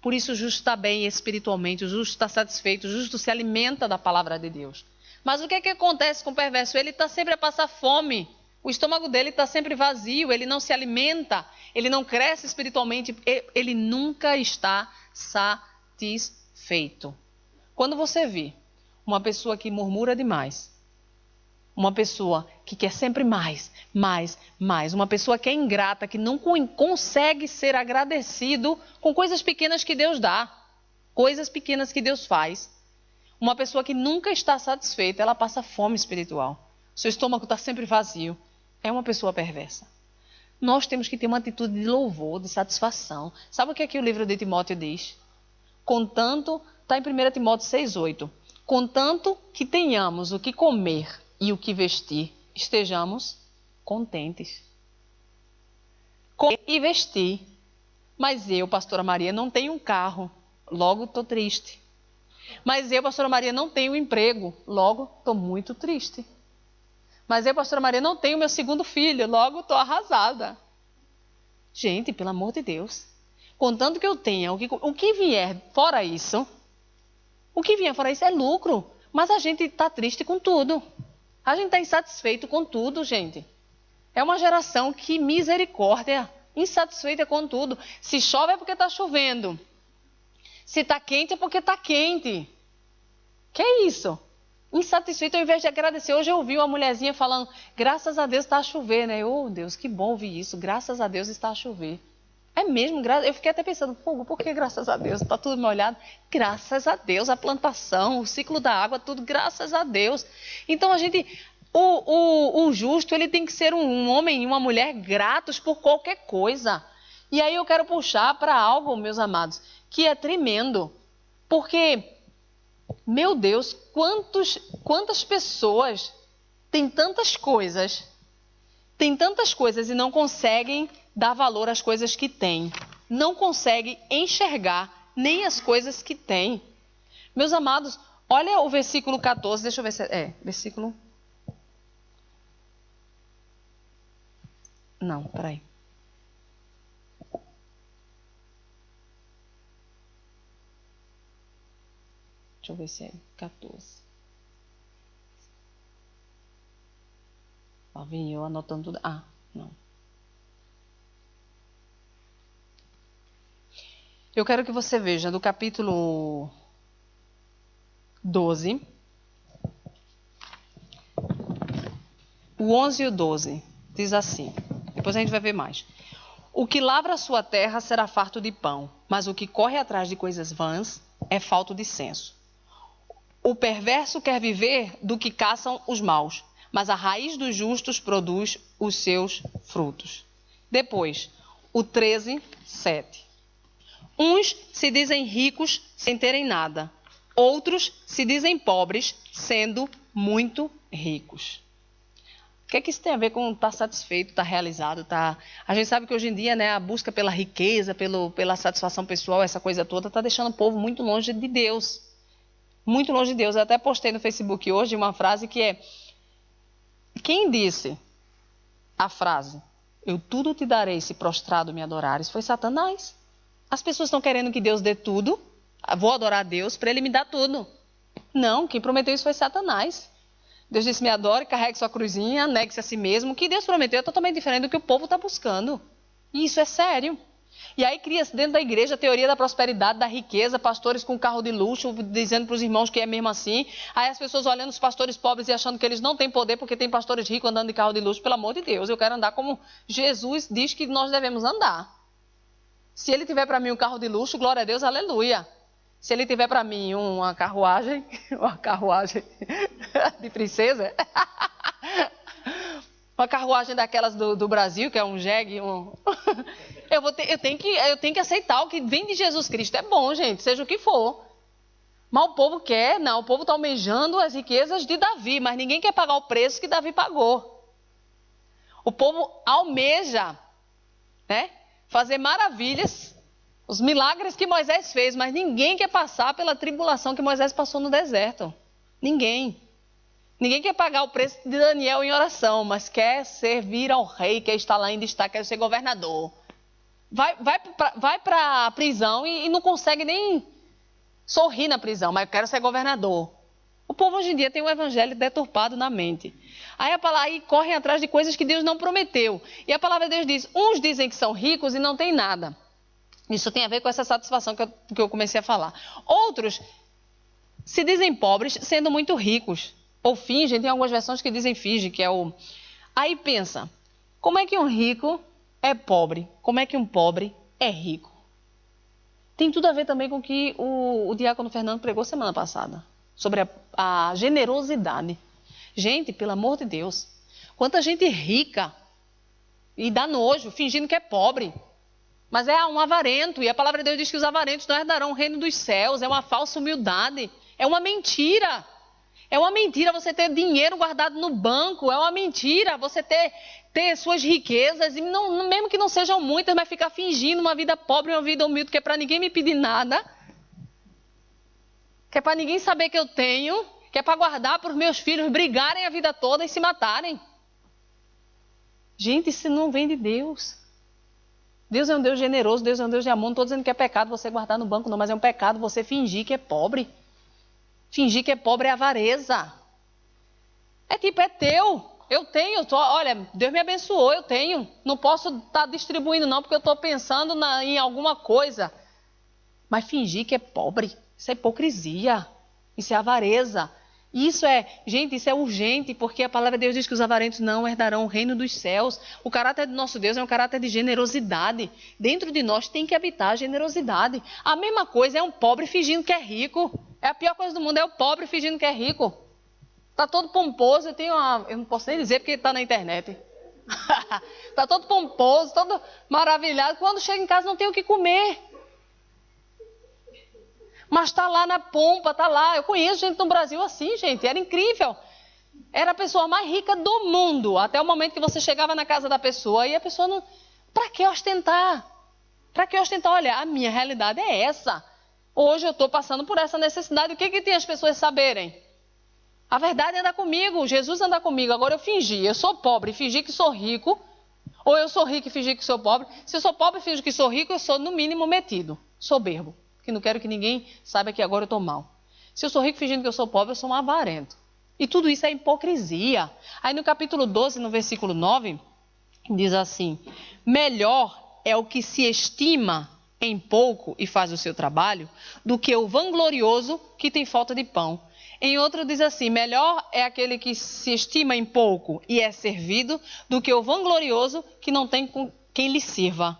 Por isso o justo está bem espiritualmente, o justo está satisfeito, o justo se alimenta da palavra de Deus. Mas o que é que acontece com o perverso? Ele está sempre a passar fome. O estômago dele está sempre vazio, ele não se alimenta, ele não cresce espiritualmente, ele nunca está satisfeito. Quando você vê uma pessoa que murmura demais, uma pessoa que quer sempre mais, uma pessoa que é ingrata, que não consegue ser agradecido com coisas pequenas que Deus dá, coisas pequenas que Deus faz. Uma pessoa que nunca está satisfeita, ela passa fome espiritual. Seu estômago está sempre vazio. É uma pessoa perversa. Nós temos que ter uma atitude de louvor, de satisfação. Sabe o que aqui o livro de Timóteo diz? Contanto, está em 1 Timóteo 6,8. Contanto que tenhamos o que comer e o que vestir, estejamos contentes. Comer e vestir. Mas eu, pastora Maria, não tenho um carro, logo estou triste. Mas eu, pastora Maria, não tenho emprego, logo estou muito triste. Mas eu, pastora Maria, não tenho meu segundo filho, logo estou arrasada. Gente, pelo amor de Deus. Contanto que eu tenha o que vier fora isso, é lucro. Mas a gente está triste com tudo. A gente está insatisfeito com tudo, gente. É uma geração que, misericórdia, insatisfeita com tudo. Se chove é porque está chovendo. Se está quente é porque está quente. Que é isso? Insatisfeito ao invés de agradecer. Hoje eu ouvi uma mulherzinha falando, graças a Deus está a chover, né? Oh, Deus, que bom ouvir isso. Graças a Deus está a chover. É mesmo, eu fiquei até pensando, por que graças a Deus? Está tudo molhado? Graças a Deus, a plantação, o ciclo da água, tudo graças a Deus. Então o justo, ele tem que ser um homem e uma mulher gratos por qualquer coisa. E aí eu quero puxar para algo, meus amados, que é tremendo. Porque, meu Deus, quantas pessoas têm tantas coisas e não conseguem dar valor às coisas que têm. Não conseguem enxergar nem as coisas que têm. Meus amados, olha o versículo 14, deixa eu ver se versículo... Não, peraí. Deixa eu ver se é 14. Lá vim eu anotando tudo. Ah, não. Eu quero que você veja do capítulo 12, o 11 e o 12. Diz assim. Depois a gente vai ver mais. O que lavra a sua terra será farto de pão, mas o que corre atrás de coisas vãs é falto de senso. O perverso quer viver do que caçam os maus, mas a raiz dos justos produz os seus frutos. Depois, o 13, 7. Uns se dizem ricos sem terem nada. Outros se dizem pobres, sendo muito ricos. O que é que isso tem a ver com estar satisfeito, estar realizado? A gente sabe que hoje em dia, né, a busca pela riqueza, pela satisfação pessoal, essa coisa toda, está deixando o povo muito longe de Deus. Muito longe de Deus. Eu até postei no Facebook hoje uma frase que é: quem disse a frase, eu tudo te darei se prostrado me adorares, foi Satanás. As pessoas estão querendo que Deus dê tudo, vou adorar a Deus para Ele me dar tudo. Não, quem prometeu isso foi Satanás. Deus disse, me adore, carregue sua cruzinha, negue-se a si mesmo. O que Deus prometeu é totalmente diferente do que o povo está buscando. E isso é sério. E aí cria-se dentro da igreja a teoria da prosperidade, da riqueza, pastores com carro de luxo, dizendo para os irmãos que é mesmo assim. Aí as pessoas olhando os pastores pobres e achando que eles não têm poder porque tem pastores ricos andando de carro de luxo. Pelo amor de Deus, eu quero andar como Jesus diz que nós devemos andar. Se Ele tiver para mim um carro de luxo, glória a Deus, aleluia. Se Ele tiver para mim uma carruagem de princesa, uma carruagem daquelas do Brasil, que é um jegue, eu tenho que aceitar o que vem de Jesus Cristo. É bom, gente, seja o que for. Mas o povo quer, não, o povo está almejando as riquezas de Davi, mas ninguém quer pagar o preço que Davi pagou. O povo almeja, né, fazer maravilhas, os milagres que Moisés fez, mas ninguém quer passar pela tribulação que Moisés passou no deserto. Ninguém. Ninguém quer pagar o preço de Daniel em oração, mas quer servir ao rei, quer estar lá em destaque, quer ser governador. Vai para a prisão e não consegue nem sorrir na prisão, mas eu quero ser governador. O povo hoje em dia tem um evangelho deturpado na mente. Aí correm atrás de coisas que Deus não prometeu. E a palavra de Deus diz, uns dizem que são ricos e não têm nada. Isso tem a ver com essa satisfação que eu comecei a falar. Outros se dizem pobres sendo muito ricos. Ou fingem, tem algumas versões que dizem finge, que é o... Aí pensa, como é que um rico é pobre? Como é que um pobre é rico? Tem tudo a ver também com o que o diácono Fernando pregou semana passada. Sobre a generosidade. Gente, pelo amor de Deus, quanta gente rica e dá nojo, fingindo que é pobre. Mas é um avarento, e a palavra de Deus diz que os avarentos não herdarão o reino dos céus. É uma falsa humildade, é uma mentira. É uma mentira você ter dinheiro guardado no banco, é uma mentira você ter suas riquezas, e não, mesmo que não sejam muitas, mas ficar fingindo uma vida pobre, uma vida humilde, que é para ninguém me pedir nada, que é para ninguém saber que eu tenho, que é para guardar para os meus filhos brigarem a vida toda e se matarem. Gente, isso não vem de Deus. Deus é um Deus generoso, Deus é um Deus de amor. Não estou dizendo que é pecado você guardar no banco, não, mas é um pecado você fingir que é pobre. Fingir que é pobre é avareza. É tipo, é teu. Eu tenho, olha, Deus me abençoou, eu tenho. Não posso estar distribuindo não, porque eu estou pensando em alguma coisa. Mas fingir que é pobre, isso é hipocrisia. Isso é avareza. Isso é urgente, porque a palavra de Deus diz que os avarentos não herdarão o reino dos céus. O caráter do nosso Deus é um caráter de generosidade. Dentro de nós tem que habitar a generosidade. A mesma coisa é um pobre fingindo que é rico. É a pior coisa do mundo, é o pobre fingindo que é rico. Está todo pomposo, eu não posso nem dizer porque está na internet. Está todo pomposo, todo maravilhado. Quando chega em casa não tem o que comer. Mas está lá na pompa, está lá. Eu conheço gente no Brasil assim, gente. Era incrível. Era a pessoa mais rica do mundo. Até o momento que você chegava na casa da pessoa e a pessoa não... Para que ostentar? Para que ostentar? Olha, a minha realidade é essa. Hoje eu estou passando por essa necessidade. O que tem as pessoas saberem? A verdade anda comigo. Jesus anda comigo. Agora eu fingi. Eu sou pobre e fingi que sou rico. Ou eu sou rico e fingi que sou pobre. Se eu sou pobre e fingi que sou rico, eu sou no mínimo metido. Soberbo. Que não quero que ninguém saiba que agora eu estou mal. Se eu sou rico fingindo que eu sou pobre, eu sou um avarento. E tudo isso é hipocrisia. Aí no capítulo 12, no versículo 9, diz assim, melhor é o que se estima em pouco e faz o seu trabalho, do que o vanglorioso que tem falta de pão. Em outro diz assim, melhor é aquele que se estima em pouco e é servido, do que o vanglorioso que não tem com quem lhe sirva.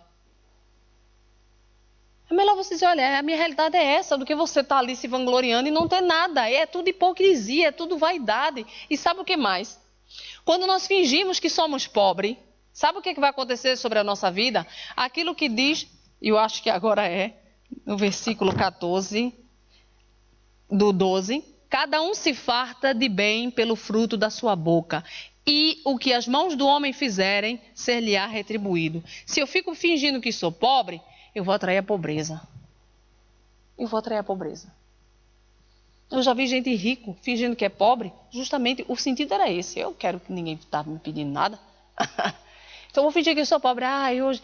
É melhor você dizer, olha, a minha realidade é essa, do que você estar ali se vangloriando e não ter nada. É tudo hipocrisia, é tudo vaidade. E sabe o que mais? Quando nós fingimos que somos pobres, Sabe o que vai acontecer sobre a nossa vida? Aquilo que diz, eu acho que agora é, no versículo 14, do 12, cada um se farta de bem pelo fruto da sua boca, e o que as mãos do homem fizerem, ser-lhe-á retribuído. Se eu fico fingindo que sou pobre, eu vou atrair a pobreza. Eu vou atrair a pobreza. Eu já vi gente rico fingindo que é pobre, justamente o sentido era esse. Eu quero que ninguém está me pedindo nada. Então eu vou fingir que eu sou pobre. Hoje,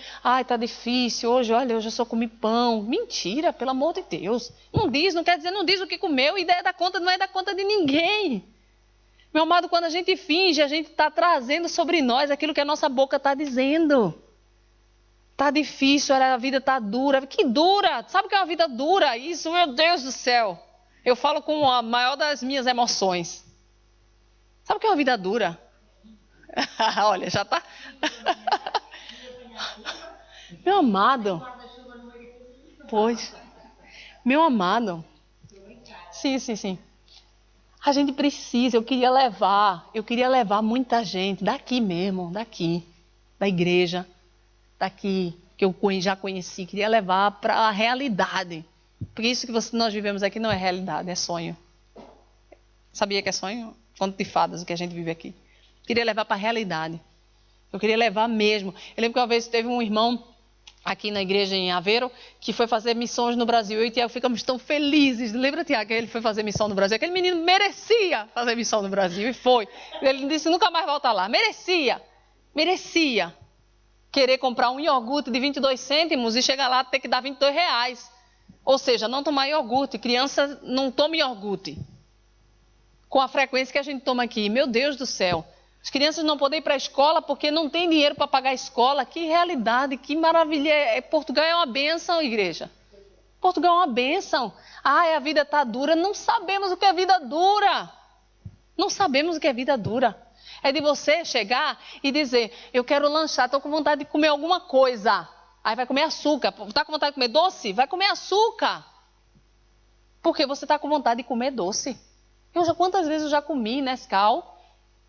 tá difícil. Hoje eu só comi pão. Mentira, pelo amor de Deus. Não diz, não quer dizer, não diz o que comeu. E ideia da conta não é da conta de ninguém. Meu amado, quando a gente finge, a gente está trazendo sobre nós aquilo que a nossa boca está dizendo. Está difícil, a vida está dura. Que dura? Sabe o que é uma vida dura? Isso, meu Deus do céu. Eu falo com a maior das minhas emoções. Sabe o que é uma vida dura? Olha, já está. Meu amado. Pois. Meu amado. Sim. A gente precisa, eu queria levar muita gente daqui mesmo, daqui, da igreja, daqui, que eu já conheci, queria levar para a realidade. Porque isso que nós vivemos aqui não é realidade, é sonho. Sabia que é sonho? Conto de fadas o que a gente vive aqui. Queria levar para a realidade. Eu queria levar mesmo. Eu lembro que uma vez teve um irmão aqui na igreja em Aveiro, que foi fazer missões no Brasil. Eu e o Tiago ficamos tão felizes. Lembra, Tiago, que ele foi fazer missão no Brasil? Aquele menino merecia fazer missão no Brasil e foi. Ele disse, nunca mais volta lá. Merecia. Querer comprar um iogurte de 22 cêntimos e chegar lá ter que dar R$22. Ou seja, não tomar iogurte. Criança não toma iogurte com a frequência que a gente toma aqui. Meu Deus do céu. As crianças não podem ir para a escola porque não tem dinheiro para pagar a escola. Que realidade, que maravilha. Portugal é uma bênção, igreja. Portugal é uma bênção. A vida está dura. Não sabemos o que é vida dura. Não sabemos o que é vida dura. É de você chegar e dizer, eu quero lanchar, estou com vontade de comer alguma coisa. Aí vai comer açúcar. Está com vontade de comer doce? Vai comer açúcar. Porque você está com vontade de comer doce. Quantas vezes eu já comi Nescau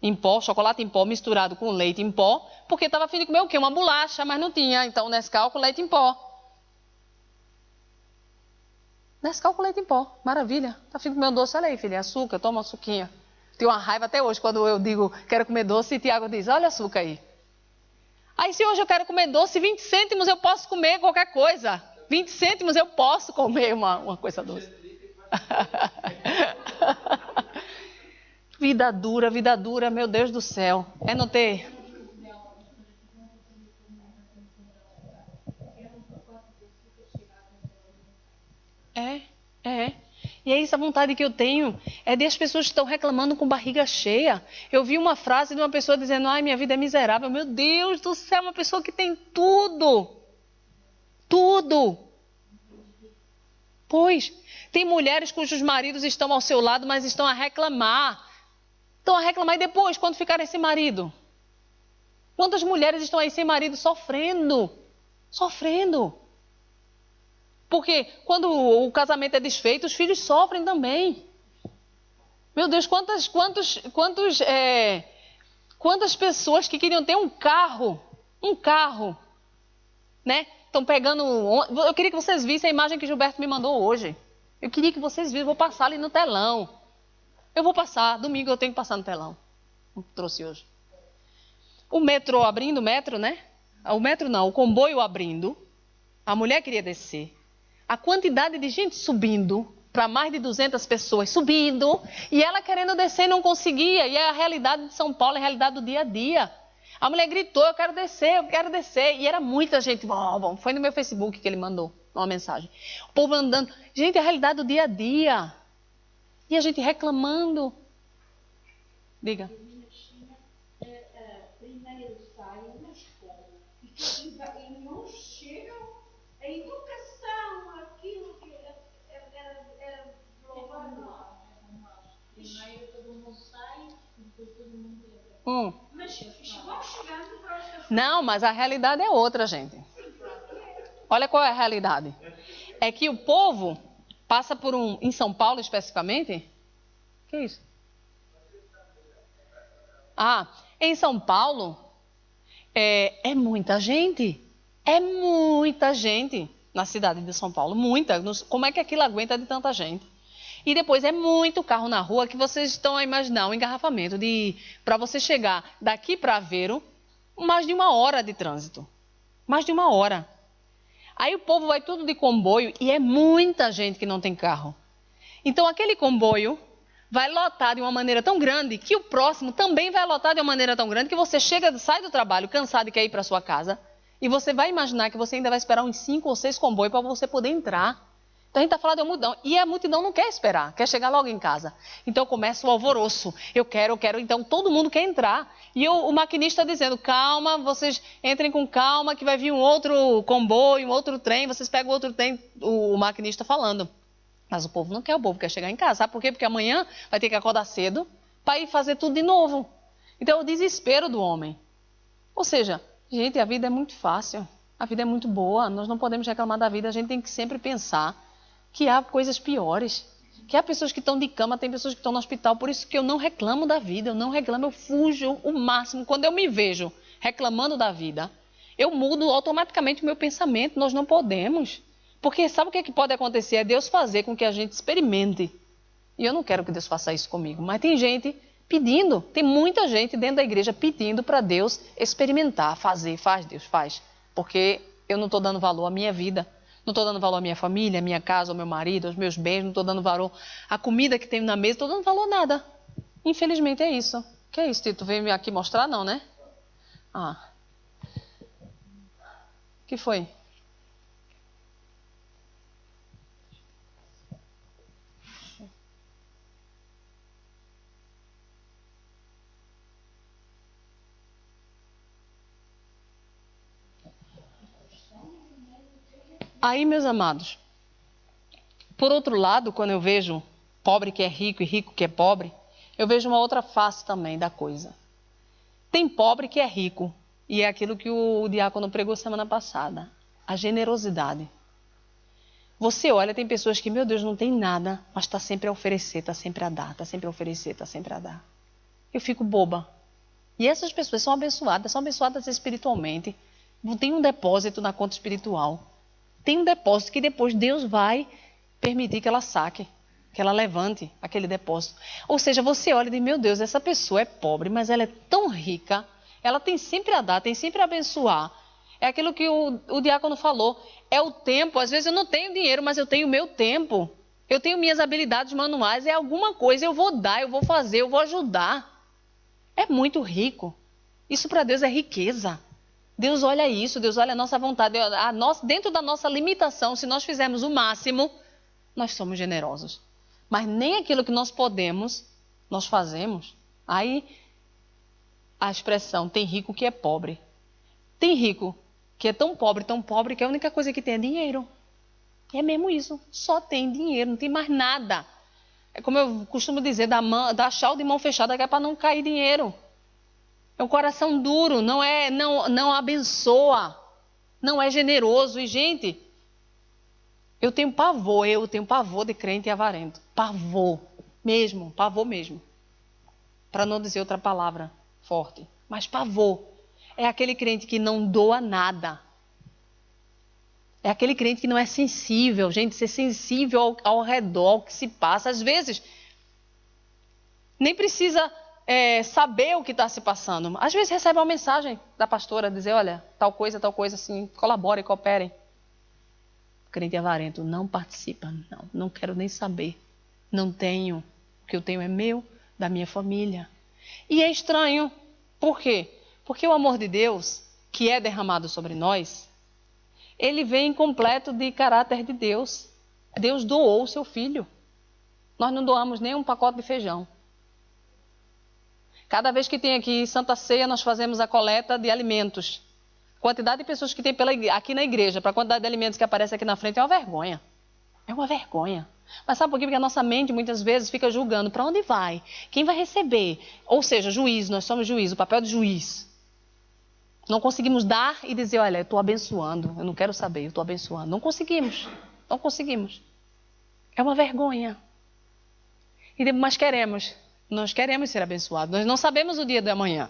em pó, chocolate em pó misturado com leite em pó, porque estava a fim de comer o quê? Uma bolacha, mas não tinha. Então, Nescau com leite em pó. Nescau com leite em pó, maravilha. Está a fim de comer um doce? Olha aí, filha, açúcar, toma açuquinha. Tenho uma raiva até hoje quando eu digo quero comer doce e Tiago diz, olha açúcar aí. Aí se hoje eu quero comer doce, 20 cêntimos eu posso comer qualquer coisa. 20 cêntimos eu posso comer uma coisa doce. Vida dura, meu Deus do céu. É não ter... É. E é isso, a vontade que eu tenho é de as pessoas que estão reclamando com barriga cheia. Eu vi uma frase de uma pessoa dizendo, minha vida é miserável. Meu Deus do céu, uma pessoa que tem tudo. Tudo. Pois, tem mulheres cujos maridos estão ao seu lado, mas estão a reclamar. E depois, quando ficarem sem marido? Quantas mulheres estão aí sem marido sofrendo? Porque quando o casamento é desfeito, os filhos sofrem também. Meu Deus, quantas pessoas que queriam ter um carro, né? Estão pegando... Eu queria que vocês vissem a imagem que Gilberto me mandou hoje. Eu queria que vocês vissem, vou passar ali no telão. Eu vou passar, domingo eu tenho que passar no telão. Trouxe hoje. O metrô abrindo, né? O metro não, o comboio abrindo. A mulher queria descer. A quantidade de gente subindo, para mais de 200 pessoas subindo, e ela querendo descer e não conseguia. E é a realidade de São Paulo, é a realidade do dia a dia. A mulher gritou, eu quero descer. E era muita gente. Foi no meu Facebook que ele mandou uma mensagem. O povo andando. Gente, é a realidade do dia a dia. E a gente reclamando. Diga. Primeiro saem na escola e não chegam a educação, aquilo que era provado lá. Primeiro todo mundo sai e depois todo mundo entra. Mas vão chegando para as... Não, mas a realidade é outra, gente. Olha qual é a realidade. É que o povo passa por em São Paulo especificamente. Que é isso? Em São Paulo, É muita gente. É muita gente na cidade de São Paulo. Muita. Como é que aquilo aguenta de tanta gente? E depois é muito carro na rua que vocês estão a imaginar um engarrafamento para você chegar daqui para Aveiro, mais de 1 hora de trânsito. Mais de 1 hora. Aí o povo vai tudo de comboio e é muita gente que não tem carro. Então aquele comboio vai lotar de uma maneira tão grande que o próximo também vai lotar de uma maneira tão grande que você sai do trabalho cansado e quer ir para sua casa e você vai imaginar que você ainda vai esperar uns 5 ou 6 comboios para você poder entrar. Então a gente está falando de uma multidão e a multidão não quer esperar, quer chegar logo em casa. Então começa o alvoroço, eu quero, então todo mundo quer entrar. E o maquinista dizendo, calma, vocês entrem com calma que vai vir um outro comboio, um outro trem, vocês pegam outro trem, o maquinista falando. Mas o povo não quer, o povo quer chegar em casa. Sabe por quê? Porque amanhã vai ter que acordar cedo para ir fazer tudo de novo. Então é o desespero do homem. Ou seja, gente, a vida é muito fácil. A vida é muito boa. Nós não podemos reclamar da vida. A gente tem que sempre pensar que há coisas piores. Que há pessoas que estão de cama, tem pessoas que estão no hospital. Por isso que eu não reclamo da vida. Eu não reclamo, eu fujo o máximo. Quando eu me vejo reclamando da vida, eu mudo automaticamente o meu pensamento. Nós não podemos. Porque sabe o que, pode acontecer? É Deus fazer com que a gente experimente. E eu não quero que Deus faça isso comigo. Mas tem gente pedindo, tem muita gente dentro da igreja pedindo para Deus experimentar, fazer, faz Deus, faz. Porque eu não estou dando valor à minha vida, não estou dando valor à minha família, à minha casa, ao meu marido, aos meus bens, não estou dando valor à comida que tenho na mesa, não estou dando valor a nada. Infelizmente é isso. Que é isso, Tito? Veio aqui mostrar? Não, né? Ah. O que foi? Aí, meus amados, por outro lado, quando eu vejo pobre que é rico e rico que é pobre, eu vejo uma outra face também da coisa. Tem pobre que é rico, e é aquilo que o diácono pregou semana passada, a generosidade. Você olha, tem pessoas que, meu Deus, não tem nada, mas está sempre a oferecer, está sempre a dar, está sempre a oferecer, está sempre a dar. Eu fico boba. E essas pessoas são abençoadas espiritualmente. Não tem um depósito na conta espiritual. Tem um depósito que depois Deus vai permitir que ela saque, que ela levante aquele depósito. Ou seja, você olha e diz, meu Deus, essa pessoa é pobre, mas ela é tão rica, ela tem sempre a dar, tem sempre a abençoar. É aquilo que o diácono falou, é o tempo. Às vezes eu não tenho dinheiro, mas eu tenho o meu tempo. Eu tenho minhas habilidades manuais, é alguma coisa, eu vou dar, eu vou fazer, eu vou ajudar. É muito rico. Isso para Deus é riqueza. Deus olha isso, Deus olha a nossa vontade, dentro da nossa limitação, se nós fizermos o máximo, nós somos generosos. Mas nem aquilo que nós podemos, nós fazemos. Aí a expressão, tem rico que é pobre. Tem rico que é tão pobre que a única coisa que tem é dinheiro. É mesmo isso, só tem dinheiro, não tem mais nada. É como eu costumo dizer, dá chau de mão fechada que é para não cair dinheiro. É um coração duro, não abençoa, não é generoso. E, gente, eu tenho pavor de crente avarento. Pavor mesmo. Para não dizer outra palavra forte. Mas pavor. É aquele crente que não doa nada. É aquele crente que não é sensível. Gente, ser sensível ao redor, ao que se passa. Às vezes, nem precisa saber o que está se passando. Às vezes recebe uma mensagem da pastora, dizer, olha, tal coisa, assim, colaborem, cooperem. O crente avarento não participa, não quero nem saber. Não tenho, o que eu tenho é meu, da minha família. E é estranho, por quê? Porque o amor de Deus, que é derramado sobre nós, ele vem completo de caráter de Deus. Deus doou o seu filho. Nós não doamos nem um pacote de feijão. Cada vez que tem aqui Santa Ceia, nós fazemos a coleta de alimentos. A quantidade de pessoas que tem aqui na igreja, para a quantidade de alimentos que aparece aqui na frente, é uma vergonha. É uma vergonha. Mas sabe por quê? Porque a nossa mente, muitas vezes, fica julgando para onde vai, quem vai receber. Ou seja, juiz, nós somos juiz, o papel de juiz. Não conseguimos dar e dizer, olha, eu estou abençoando, eu não quero saber, eu estou abençoando. Não conseguimos. É uma vergonha. Mas nós queremos ser abençoados. Nós não sabemos o dia de amanhã.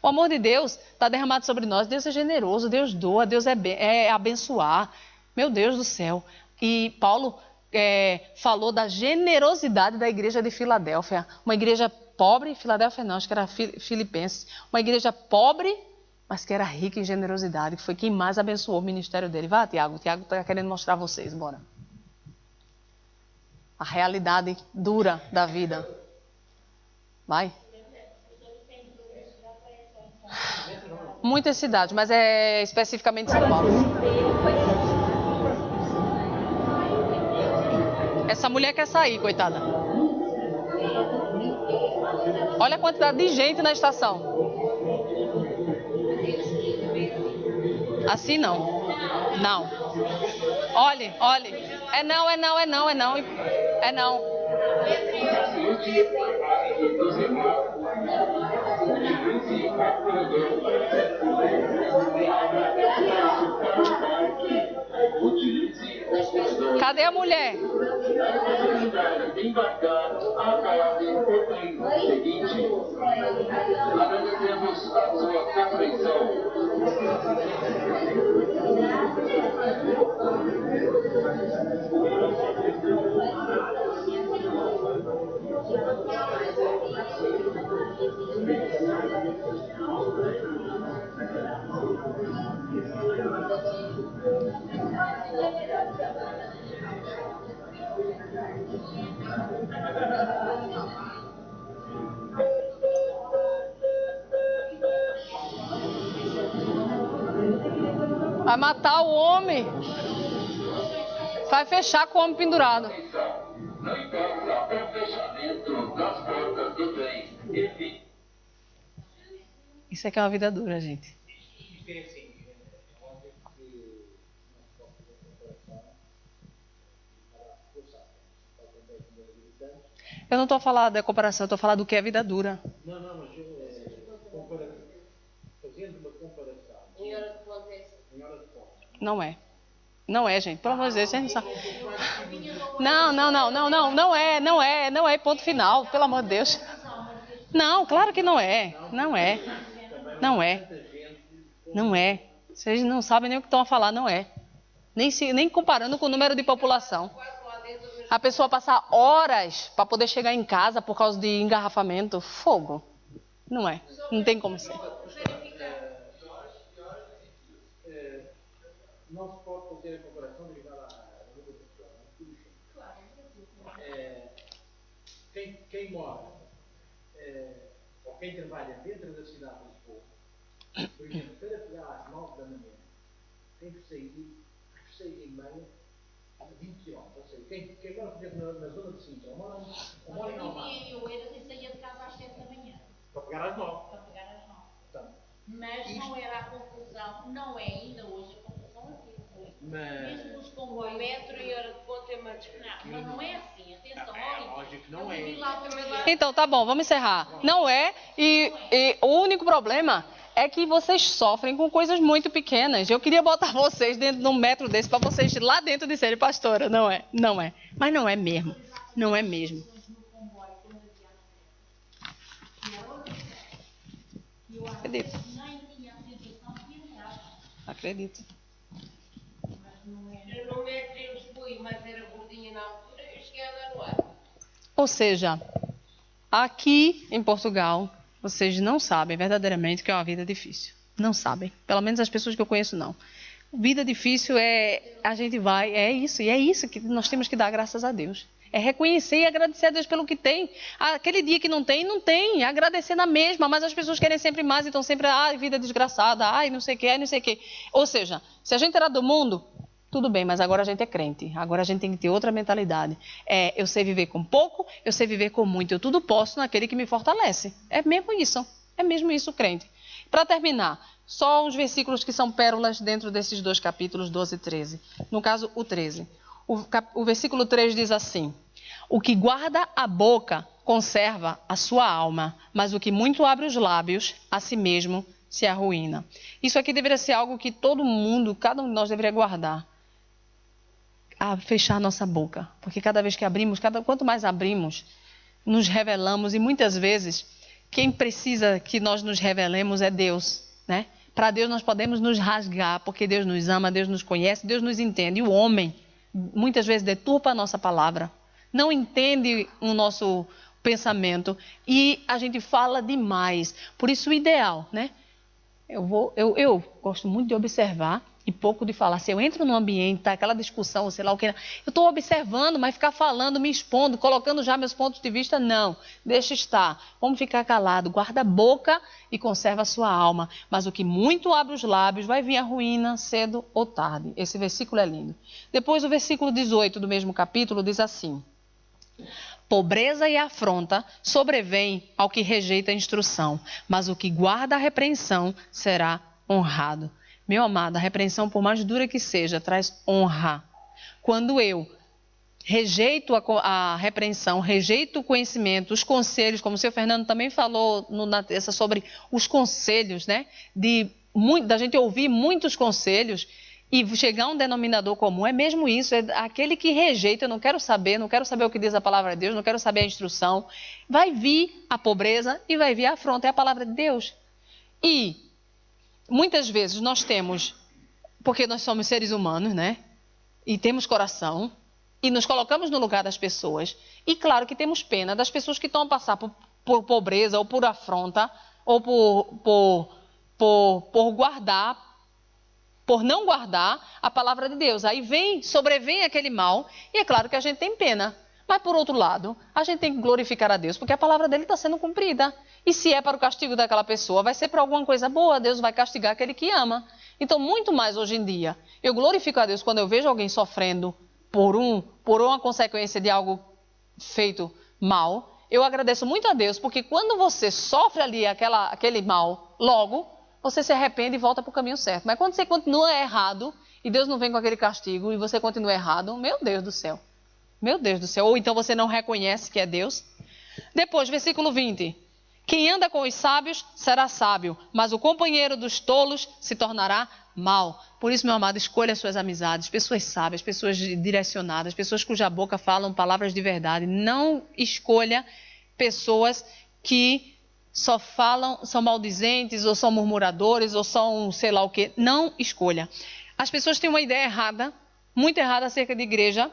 O amor de Deus está derramado sobre nós. Deus é generoso, Deus doa, Deus é abençoar. Meu Deus do céu. E Paulo falou da generosidade da igreja de Filadélfia. Uma igreja pobre, Filadélfia não, acho que era Filipenses. Uma igreja pobre, mas que era rica em generosidade, que foi quem mais abençoou o ministério dele. Vá, Tiago. Tiago está querendo mostrar a vocês, bora. A realidade dura da vida. Vai. Muitas cidades, mas é especificamente São Paulo. Essa mulher quer sair, coitada. Olha a quantidade de gente na estação. Assim não. Não. Olhe. É não. É não. Cadê a mulher? Vai matar o homem. Vai fechar com o homem pendurado. Isso aqui é uma vida dura, gente. Eu não estou a falar da comparação, eu estou a falar do que é vida dura. Não, mas fazendo uma comparação. Em hora de potência. Não é. Não é, gente. Pelo amor de Deus, você não sabe. Não é ponto final, pelo amor de Deus. Não, claro que não é. Não é. Vocês não sabem nem o que estão a falar, não é. Nem comparando com o número de população. A pessoa passar horas para poder chegar em casa por causa de engarrafamento, fogo. Não é. Não tem como ser. Não se pode fazer a comparação derivada à número de pessoas. Quem mora ou quem trabalha dentro da cidade de Lisboa, por exemplo, para chegar às 9 da manhã, tem que sair às 6h30 a 20 km. Ou seja, quem mora, por exemplo, na zona de Sintra, ou mora em Almada. Eu era sem sair de casa às 7 da manhã. Para pegar às 9. Portanto, mas não era a conclusão, não é ainda hoje a conclusão aqui. Mesmo os comboios. O metro e hora de ponta é uma discriminação. Mas não é assim, atenção, olha. Lógico que não é. Então, tá bom, vamos encerrar. Não é, e o único problema é que vocês sofrem com coisas muito pequenas. Eu queria botar vocês dentro de um metro desse para vocês lá dentro disserem, pastora, não é. Mas não é mesmo. Não é mesmo. Acredito. Eu não meti os fui, mas era gordinha na altura, eu cheguei a dar no ar. Ou seja, aqui em Portugal, vocês não sabem verdadeiramente que é uma vida difícil. Não sabem. Pelo menos as pessoas que eu conheço não. Vida difícil a gente vai, é isso que nós temos que dar graças a Deus. É reconhecer e agradecer a Deus pelo que tem. Aquele dia que não tem, agradecer na mesma, mas as pessoas querem sempre mais, então sempre, vida desgraçada, não sei o que. Ou seja, se a gente era do mundo, tudo bem, mas agora a gente é crente, agora a gente tem que ter outra mentalidade. Eu sei viver com pouco, eu sei viver com muito, eu tudo posso naquele que me fortalece. É mesmo isso, crente. Para terminar, só uns versículos que são pérolas dentro desses dois capítulos, 12 e 13. No caso, o 13. O versículo 3 diz assim: o que guarda a boca conserva a sua alma, mas o que muito abre os lábios, a si mesmo se arruína. Isso aqui deveria ser algo que todo mundo, cada um de nós deveria guardar. A fechar nossa boca. Porque cada vez que abrimos, quanto mais abrimos, nos revelamos e muitas vezes quem precisa que nós nos revelemos é Deus, né? Para Deus nós podemos nos rasgar, porque Deus nos ama, Deus nos conhece, Deus nos entende. E o homem, muitas vezes, deturpa a nossa palavra, não entende o nosso pensamento e a gente fala demais. Por isso o ideal, né? Eu gosto muito de observar e pouco de falar. Se eu entro num ambiente, tá aquela discussão, sei lá o que, eu estou observando, mas ficar falando, me expondo, colocando já meus pontos de vista, não. Deixa estar. Vamos ficar calado. Guarda a boca e conserva a sua alma. Mas o que muito abre os lábios vai vir a ruína cedo ou tarde. Esse versículo é lindo. Depois o versículo 18 do mesmo capítulo diz assim: pobreza e afronta sobrevêm ao que rejeita a instrução, mas o que guarda a repreensão será honrado. Meu amado, a repreensão, por mais dura que seja, traz honra. Quando eu rejeito a repreensão, rejeito o conhecimento, os conselhos, como o senhor Fernando também falou na terça sobre os conselhos, né? Da gente ouvir muitos conselhos e chegar a um denominador comum, é mesmo isso, é aquele que rejeita, eu não quero saber o que diz a palavra de Deus, não quero saber a instrução, vai vir a pobreza e vai vir a afronta, é a palavra de Deus. E muitas vezes nós temos, porque nós somos seres humanos, né? E temos coração, e nos colocamos no lugar das pessoas, e claro que temos pena das pessoas que estão a passar por pobreza, ou por afronta, ou por não guardar a palavra de Deus. Aí sobrevém aquele mal, e é claro que a gente tem pena. Mas, por outro lado, a gente tem que glorificar a Deus, porque a palavra dele está sendo cumprida. E se é para o castigo daquela pessoa, vai ser para alguma coisa boa. Deus vai castigar aquele que ama. Então, muito mais hoje em dia, eu glorifico a Deus quando eu vejo alguém sofrendo por uma consequência de algo feito mal. Eu agradeço muito a Deus, porque quando você sofre ali aquele mal, logo você se arrepende e volta para o caminho certo. Mas quando você continua errado, e Deus não vem com aquele castigo, e você continua errado, meu Deus do céu. Meu Deus do céu. Ou então você não reconhece que é Deus. Depois, versículo 20. Quem anda com os sábios será sábio, mas o companheiro dos tolos se tornará mal. Por isso, meu amado, escolha as suas amizades, pessoas sábias, pessoas direcionadas, pessoas cuja boca falam palavras de verdade. Não escolha pessoas que só falam, são maldizentes, ou são murmuradores, ou são sei lá o quê. Não escolha. As pessoas têm uma ideia errada, muito errada acerca de igreja.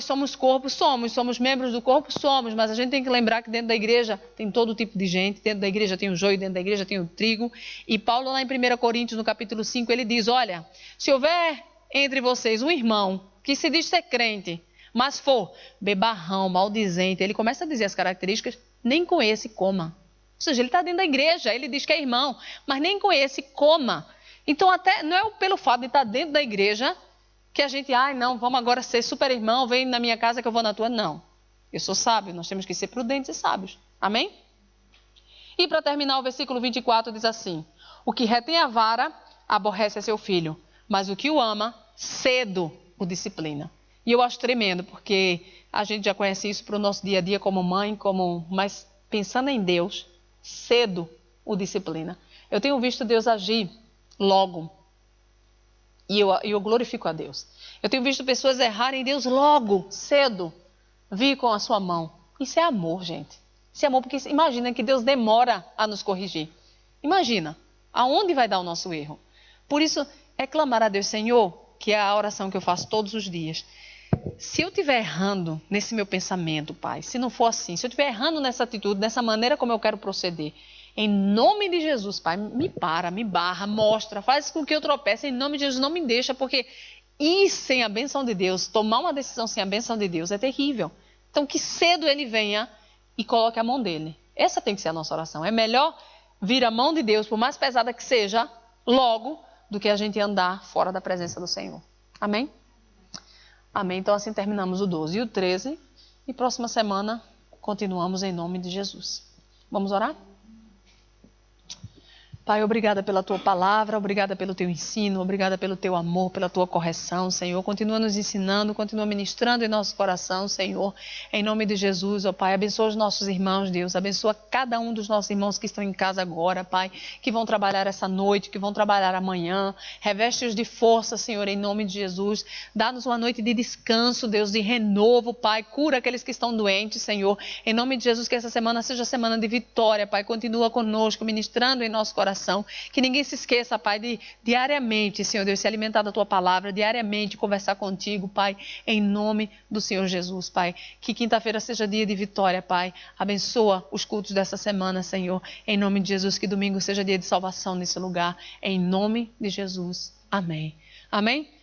Somos corpo, somos membros do corpo, somos, mas a gente tem que lembrar que dentro da igreja tem todo tipo de gente, dentro da igreja tem o joio, dentro da igreja tem o trigo. E Paulo lá em 1 Coríntios, no capítulo 5, ele diz, olha, se houver entre vocês um irmão que se diz ser crente, mas for bebarrão, maldizente, ele começa a dizer as características, nem com esse coma. Ou seja, ele está dentro da igreja, ele diz que é irmão, mas nem com esse coma. Então, até não é pelo fato de estar dentro da igreja que a gente, não, vamos agora ser super irmão, vem na minha casa que eu vou na tua. Não. Eu sou sábio, nós temos que ser prudentes e sábios. Amém? E para terminar, o versículo 24 diz assim: o que retém a vara aborrece a seu filho, mas o que o ama, cedo o disciplina. E eu acho tremendo, porque a gente já conhece isso para o nosso dia a dia como mãe, mas pensando em Deus, cedo o disciplina. Eu tenho visto Deus agir logo. E eu glorifico a Deus. Eu tenho visto pessoas errarem Deus logo, cedo. Vir com a sua mão. Isso é amor, gente. Isso é amor, porque imagina que Deus demora a nos corrigir. Imagina, aonde vai dar o nosso erro? Por isso, é clamar a Deus, Senhor, que é a oração que eu faço todos os dias. Se eu estiver errando nesse meu pensamento, Pai, se não for assim, se eu estiver errando nessa atitude, nessa maneira como eu quero proceder, em nome de Jesus, Pai, me barra, mostra, faz com que eu tropece, em nome de Jesus, não me deixa, porque ir sem a bênção de Deus, tomar uma decisão sem a bênção de Deus é terrível. Então, que cedo ele venha e coloque a mão dele. Essa tem que ser a nossa oração. É melhor vir a mão de Deus, por mais pesada que seja, logo, do que a gente andar fora da presença do Senhor. Amém? Amém. Então, assim terminamos o 12 e o 13. E próxima semana, continuamos em nome de Jesus. Vamos orar? Pai, obrigada pela tua palavra, obrigada pelo teu ensino, obrigada pelo teu amor, pela tua correção, Senhor. Continua nos ensinando, continua ministrando em nosso coração, Senhor. Em nome de Jesus, ó Pai, abençoa os nossos irmãos, Deus. Abençoa cada um dos nossos irmãos que estão em casa agora, Pai, que vão trabalhar essa noite, que vão trabalhar amanhã. Reveste-os de força, Senhor, em nome de Jesus. Dá-nos uma noite de descanso, Deus, de renovo, Pai. Cura aqueles que estão doentes, Senhor. Em nome de Jesus, que essa semana seja semana de vitória, Pai. Continua conosco, ministrando em nosso coração. Que ninguém se esqueça, Pai, de diariamente, Senhor Deus, se alimentar da tua palavra, diariamente conversar contigo, Pai, em nome do Senhor Jesus, Pai. Que quinta-feira seja dia de vitória, Pai. Abençoa os cultos dessa semana, Senhor, em nome de Jesus. Que domingo seja dia de salvação nesse lugar, em nome de Jesus. Amém. Amém?